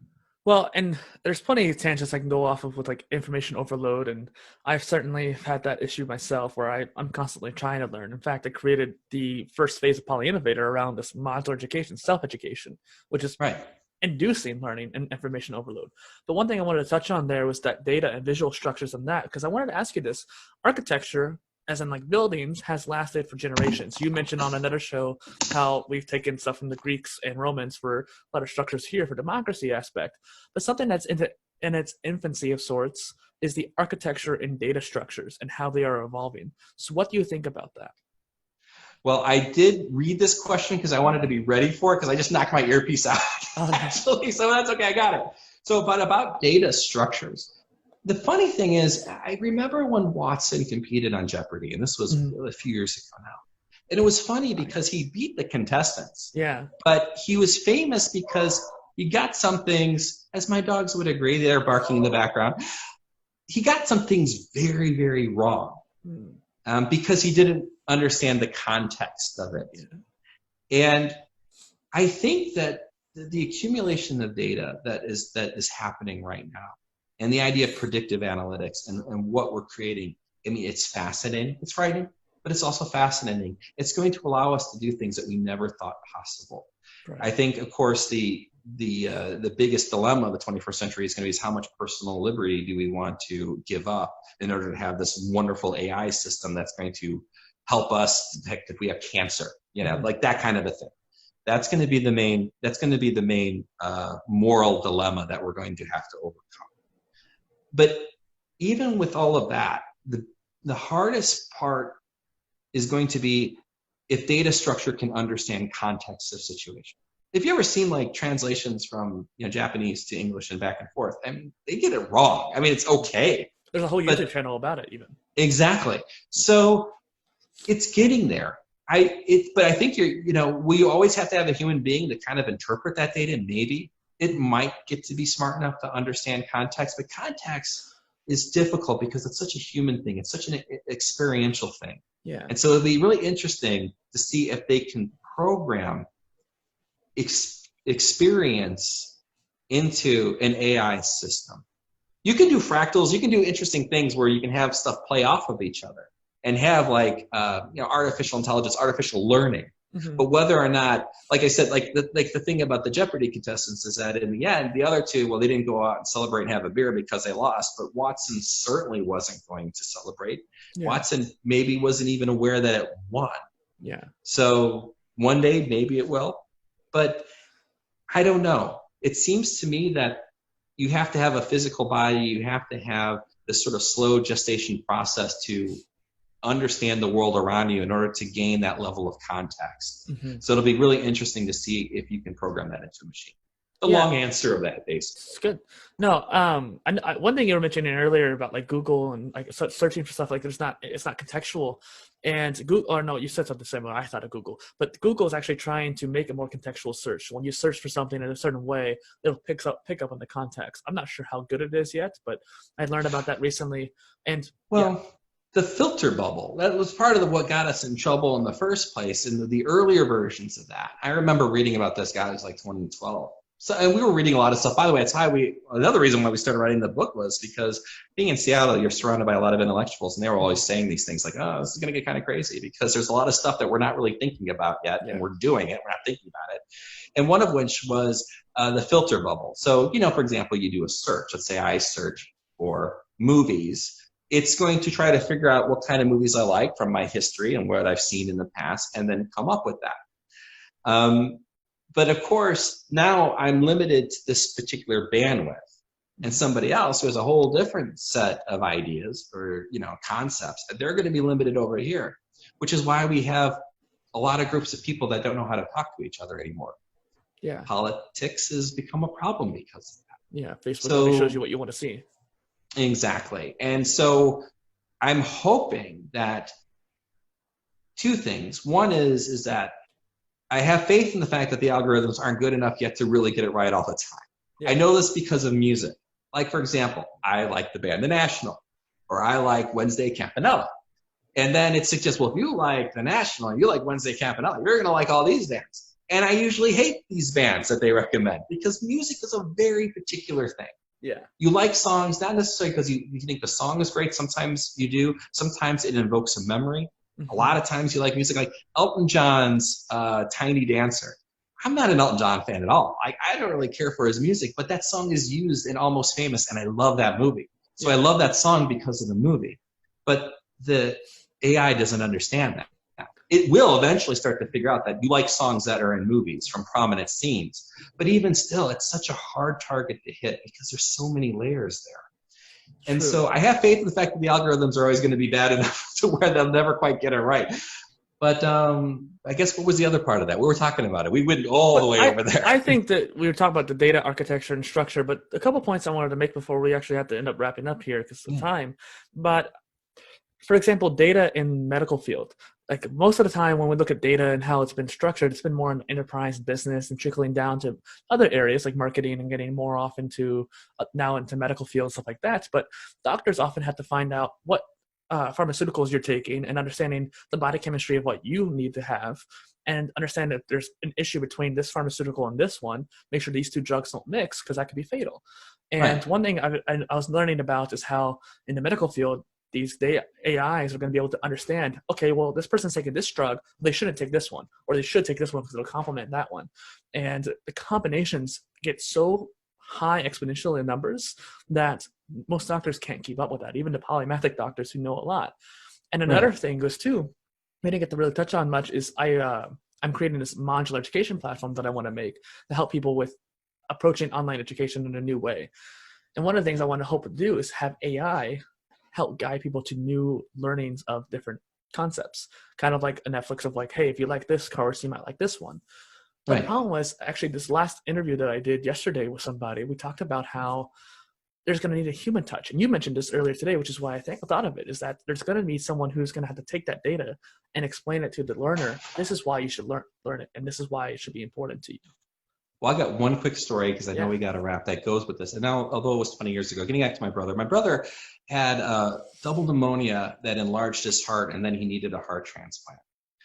Well, and there's plenty of tangents I can go off of with like information overload, and I've certainly had that issue myself where I'm constantly trying to learn. In fact, I created the first phase of PolyInnovator around this modular education, self-education, which is right. inducing learning and information overload. The one thing I wanted to touch on there was that data and visual structures and that, because I wanted to ask you this. Architecture, as in like buildings, has lasted for generations. You mentioned on another show how we've taken stuff from the Greeks and Romans for a lot of structures here for democracy aspect. But something that's in its infancy of sorts is the architecture and data structures and how they are evolving. So what do you think about that? Well, I did read this question because I wanted to be ready for it because I just knocked my earpiece out, actually. So that's okay, I got it. So about data structures. The funny thing is, I remember when Watson competed on Jeopardy, and this was a few years ago now. And it was funny because he beat the contestants. Yeah. But he was famous because he got some things, as my dogs would agree, they're barking in the background. He got some things very, very wrong because he didn't understand the context of it. Yeah. And I think that the accumulation of data that is happening right now, and the idea of predictive analytics and what we're creating, I mean, it's fascinating. It's frightening, but it's also fascinating. It's going to allow us to do things that we never thought possible. Right. I think, of course, the biggest dilemma of the 21st century is going to be is how much personal liberty do we want to give up in order to have this wonderful AI system that's going to help us detect if we have cancer, like that kind of a thing. That's going to be the main moral dilemma that we're going to have to overcome. But even with all of that, the hardest part is going to be if data structure can understand context of situation. If you ever seen like translations from Japanese to English and back and forth, I mean, they get it wrong. I mean, it's okay. There's a whole YouTube channel about it, even. Exactly. So it's getting there. But I think we always have to have a human being to kind of interpret that data. And maybe it might get to be smart enough to understand context, but context is difficult because it's such a human thing. It's such an experiential thing. Yeah. And so it'll be really interesting to see if they can program experience into an AI system. You can do fractals. You can do interesting things where you can have stuff play off of each other and have like artificial intelligence, artificial learning. Mm-hmm. But whether or not, like I said, like the thing about the Jeopardy contestants is that in the end, the other two, well, they didn't go out and celebrate and have a beer because they lost. But Watson certainly wasn't going to celebrate. Yeah. Watson maybe wasn't even aware that it won. Yeah. So one day maybe it will, but I don't know. It seems to me that you have to have a physical body. You have to have this sort of slow gestation process to understand the world around you in order to gain that level of context. Mm-hmm. So it'll be really interesting to see if you can program that into a machine. The long answer of that, basically. It's good. No, one thing you were mentioning earlier about like Google and like searching for stuff like it's not contextual, and Google, or no, you said something similar. I thought of Google, but Google is actually trying to make a more contextual search. When you search for something in a certain way, it'll pick up on the context. I'm not sure how good it is yet, but I learned about that recently. And the filter bubble, that was part of what got us in trouble in the first place in the earlier versions of that. I remember reading about this guy, it was like 2012. So, and we were reading a lot of stuff. By the way, another reason why we started writing the book was because being in Seattle, you're surrounded by a lot of intellectuals, and they were always saying these things like, oh, this is going to get kind of crazy because there's a lot of stuff that we're not really thinking about yet, and we're doing it, we're not thinking about it. And one of which was the filter bubble. So, for example, you do a search. Let's say I search for movies. It's going to try to figure out what kind of movies I like from my history and what I've seen in the past, and then come up with that. But of course, now I'm limited to this particular bandwidth, and somebody else who has a whole different set of ideas or concepts, they're going to be limited over here, which is why we have a lot of groups of people that don't know how to talk to each other anymore. Yeah, politics has become a problem because of that. Yeah, Facebook only shows you what you want to see. Exactly. And so I'm hoping that two things. One is that I have faith in the fact that the algorithms aren't good enough yet to really get it right all the time. Yeah. I know this because of music. Like, for example, I like the band The National, or I like Wednesday Campanella. And then it suggests, well, if you like The National and you like Wednesday Campanella, you're going to like all these bands. And I usually hate these bands that they recommend because music is a very particular thing. Yeah. You like songs, not necessarily because you think the song is great. Sometimes you do. Sometimes it invokes a memory. Mm-hmm. A lot of times you like music like Elton John's Tiny Dancer. I'm not an Elton John fan at all. I don't really care for his music, but that song is used in Almost Famous, and I love that movie. So I love that song because of the movie. But the AI doesn't understand that. It will eventually start to figure out that you like songs that are in movies from prominent scenes. But even still, it's such a hard target to hit because there's so many layers there. And so I have faith in the fact that the algorithms are always going to be bad enough to where they'll never quite get it right. But I guess what was the other part of that? We were talking about it. We went all the way over there. I think that we were talking about the data architecture and structure, but a couple points I wanted to make before we actually have to end up wrapping up here because of time. But for example, data in medical field, like most of the time when we look at data and how it's been structured, it's been more in enterprise business and trickling down to other areas like marketing and getting more off into now into medical field, stuff like that. But doctors often have to find out what pharmaceuticals you're taking and understanding the body chemistry of what you need to have and understand that there's an issue between this pharmaceutical and this one, make sure these two drugs don't mix because that could be fatal. And one thing I was learning about is how in the medical field, these AIs are going to be able to understand, okay, well, this person's taking this drug, they shouldn't take this one, or they should take this one because it'll complement that one. And the combinations get so high exponential in numbers that most doctors can't keep up with that, even the polymathic doctors who know a lot. And another thing goes too, I didn't get to really touch on much, is I'm creating this modular education platform that I want to make to help people with approaching online education in a new way. And one of the things I want to hope to do is have AI help guide people to new learnings of different concepts, kind of like a Netflix of like, hey, if you like this course, you might like this one. But the problem was actually this last interview that I did yesterday with somebody, we talked about how there's going to need a human touch. And you mentioned this earlier today, which is why I thought of it, is that there's going to be someone who's going to have to take that data and explain it to the learner. This is why you should learn it. And this is why it should be important to you. Well, I got one quick story because I know we got to wrap that goes with this. And now, although it was 20 years ago, getting back to my brother had double pneumonia that enlarged his heart, and then he needed a heart transplant.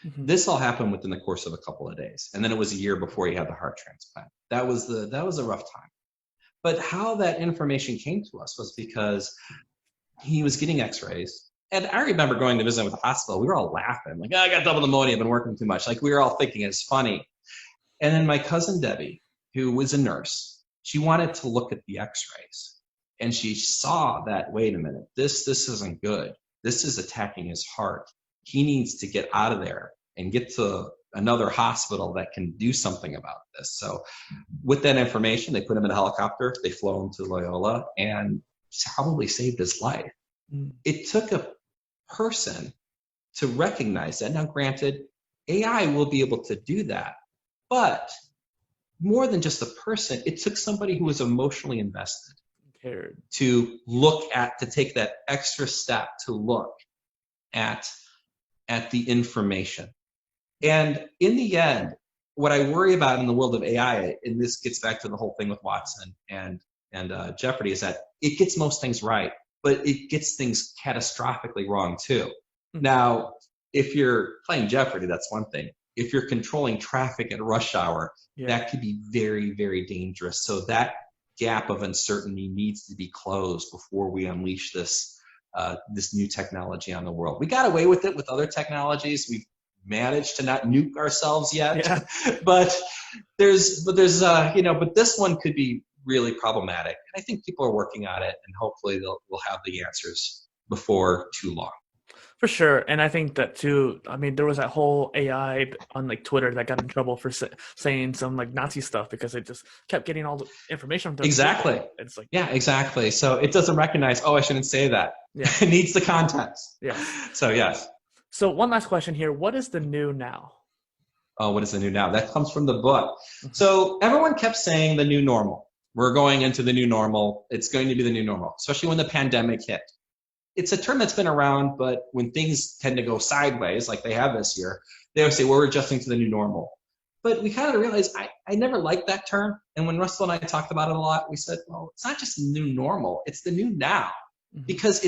Mm-hmm. This all happened within the course of a couple of days. And then it was a year before he had the heart transplant. That was a rough time. But how that information came to us was because he was getting x-rays. And I remember going to visit him at the hospital. We were all laughing, like, I got double pneumonia, I've been working too much. Like, we were all thinking it's funny. And then my cousin Debbie, who was a nurse, she wanted to look at the x-rays. And she saw that, wait a minute, this isn't good. This is attacking his heart. He needs to get out of there and get to another hospital that can do something about this. So with that information, they put him in a helicopter, they flew him to Loyola, and probably saved his life. Mm. It took a person to recognize that. Now, granted, AI will be able to do that, but more than just a person, it took somebody who was emotionally invested to take that extra step to look at the information. And in the end, what I worry about in the world of AI, and this gets back to the whole thing with Watson and Jeopardy, is that it gets most things right, but it gets things catastrophically wrong too. Mm-hmm. Now, if you're playing Jeopardy, that's one thing. If you're controlling traffic at rush hour, that could be very, very dangerous. So that gap of uncertainty needs to be closed before we unleash this new technology on the world. We got away with it with other technologies. We've managed to not nuke ourselves yet, but this one could be really problematic. And I think people are working on it, and hopefully we'll have the answers before too long. For sure. And I think that too, I mean, there was that whole AI on like Twitter that got in trouble for saying some like Nazi stuff because it just kept getting all the information from exactly. It's like, yeah, exactly. So it doesn't recognize, I shouldn't say that. Yeah. It needs the context. Yeah. So yes. So one last question here. What is the new now? Oh, what is the new now? That comes from the book. So everyone kept saying the new normal. We're going into the new normal. It's going to be the new normal, especially when the pandemic hit. It's a term that's been around, but when things tend to go sideways, like they have this year, they always say, we're adjusting to the new normal. But we kind of realized I never liked that term. And when Russell and I talked about it a lot, we said, well, it's not just the new normal, it's the new now. Mm-hmm. Because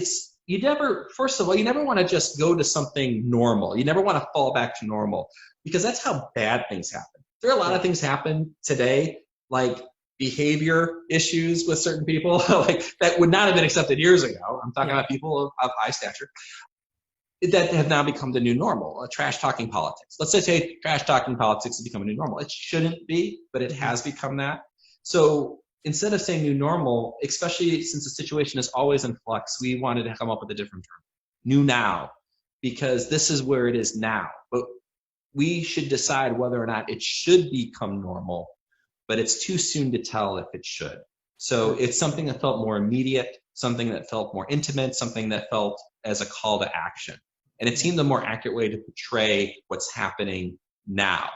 you never want to just go to something normal. You never want to fall back to normal, because that's how bad things happen. There are a lot of things happen today, like behavior issues with certain people like that would not have been accepted years ago. I'm talking about people of high stature. that have now become the new normal. Trash talking politics. Let's say trash talking politics has become a new normal. It shouldn't be, but it has become that. So instead of saying new normal, especially since the situation is always in flux, we wanted to come up with a different term, new now, because this is where it is now. But we should decide whether or not it should become normal, but it's too soon to tell if it should. So it's something that felt more immediate, something that felt more intimate, something that felt as a call to action. And it seemed the more accurate way to portray what's happening now.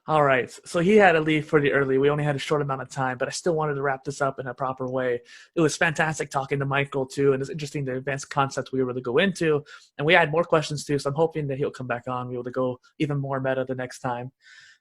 All right. So he had to leave pretty early. We only had a short amount of time, but I still wanted to wrap this up in a proper way. It was fantastic talking to Michael, too, and it's interesting the advanced concepts we were able to go into. And we had more questions, too, so I'm hoping that he'll come back on. We'll be able to go even more meta the next time.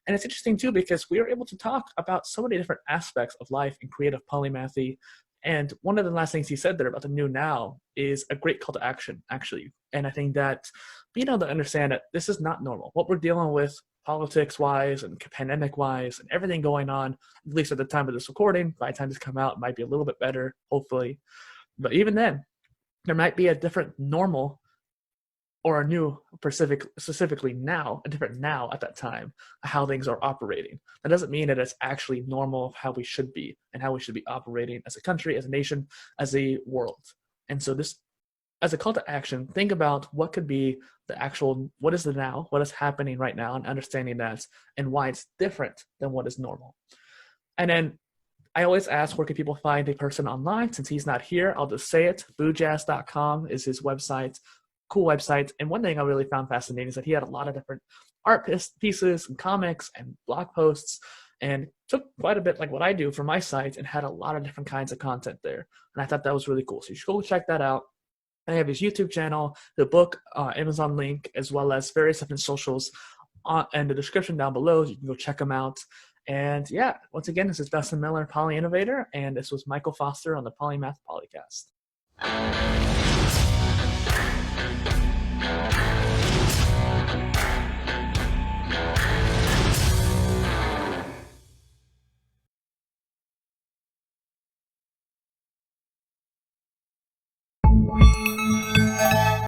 And it's interesting, too, because we were able to talk about so many different aspects of life in creative polymathy. And one of the last things he said there about the new now is a great call to action, actually. And I think that being able to understand that this is not normal. What we're dealing with politics-wise and pandemic-wise and everything going on, at least at the time of this recording, by the time this come out, it might be a little bit better, hopefully. But even then, there might be a different normal or a new specifically now, a different now at that time, how things are operating. That doesn't mean that it's actually normal of how we should be and how we should be operating as a country, as a nation, as a world. And so this, as a call to action, think about what could be the actual, what is the now, what is happening right now, and understanding that and why it's different than what is normal. And then I always ask, where can people find a person online? Since he's not here, I'll just say it. Boojazz.com is his website. Cool website. And one thing I really found fascinating is that he had a lot of different art pieces and comics and blog posts, and took quite a bit like what I do for my site and had a lot of different kinds of content there. And I thought that was really cool. So you should go check that out. I have his YouTube channel, the book, Amazon link, as well as various different socials in the description down below. You can go check them out. And yeah, once again, this is Dustin Miller, PolyInnovator, and this was Michael Foster on the Polymath PolyCast.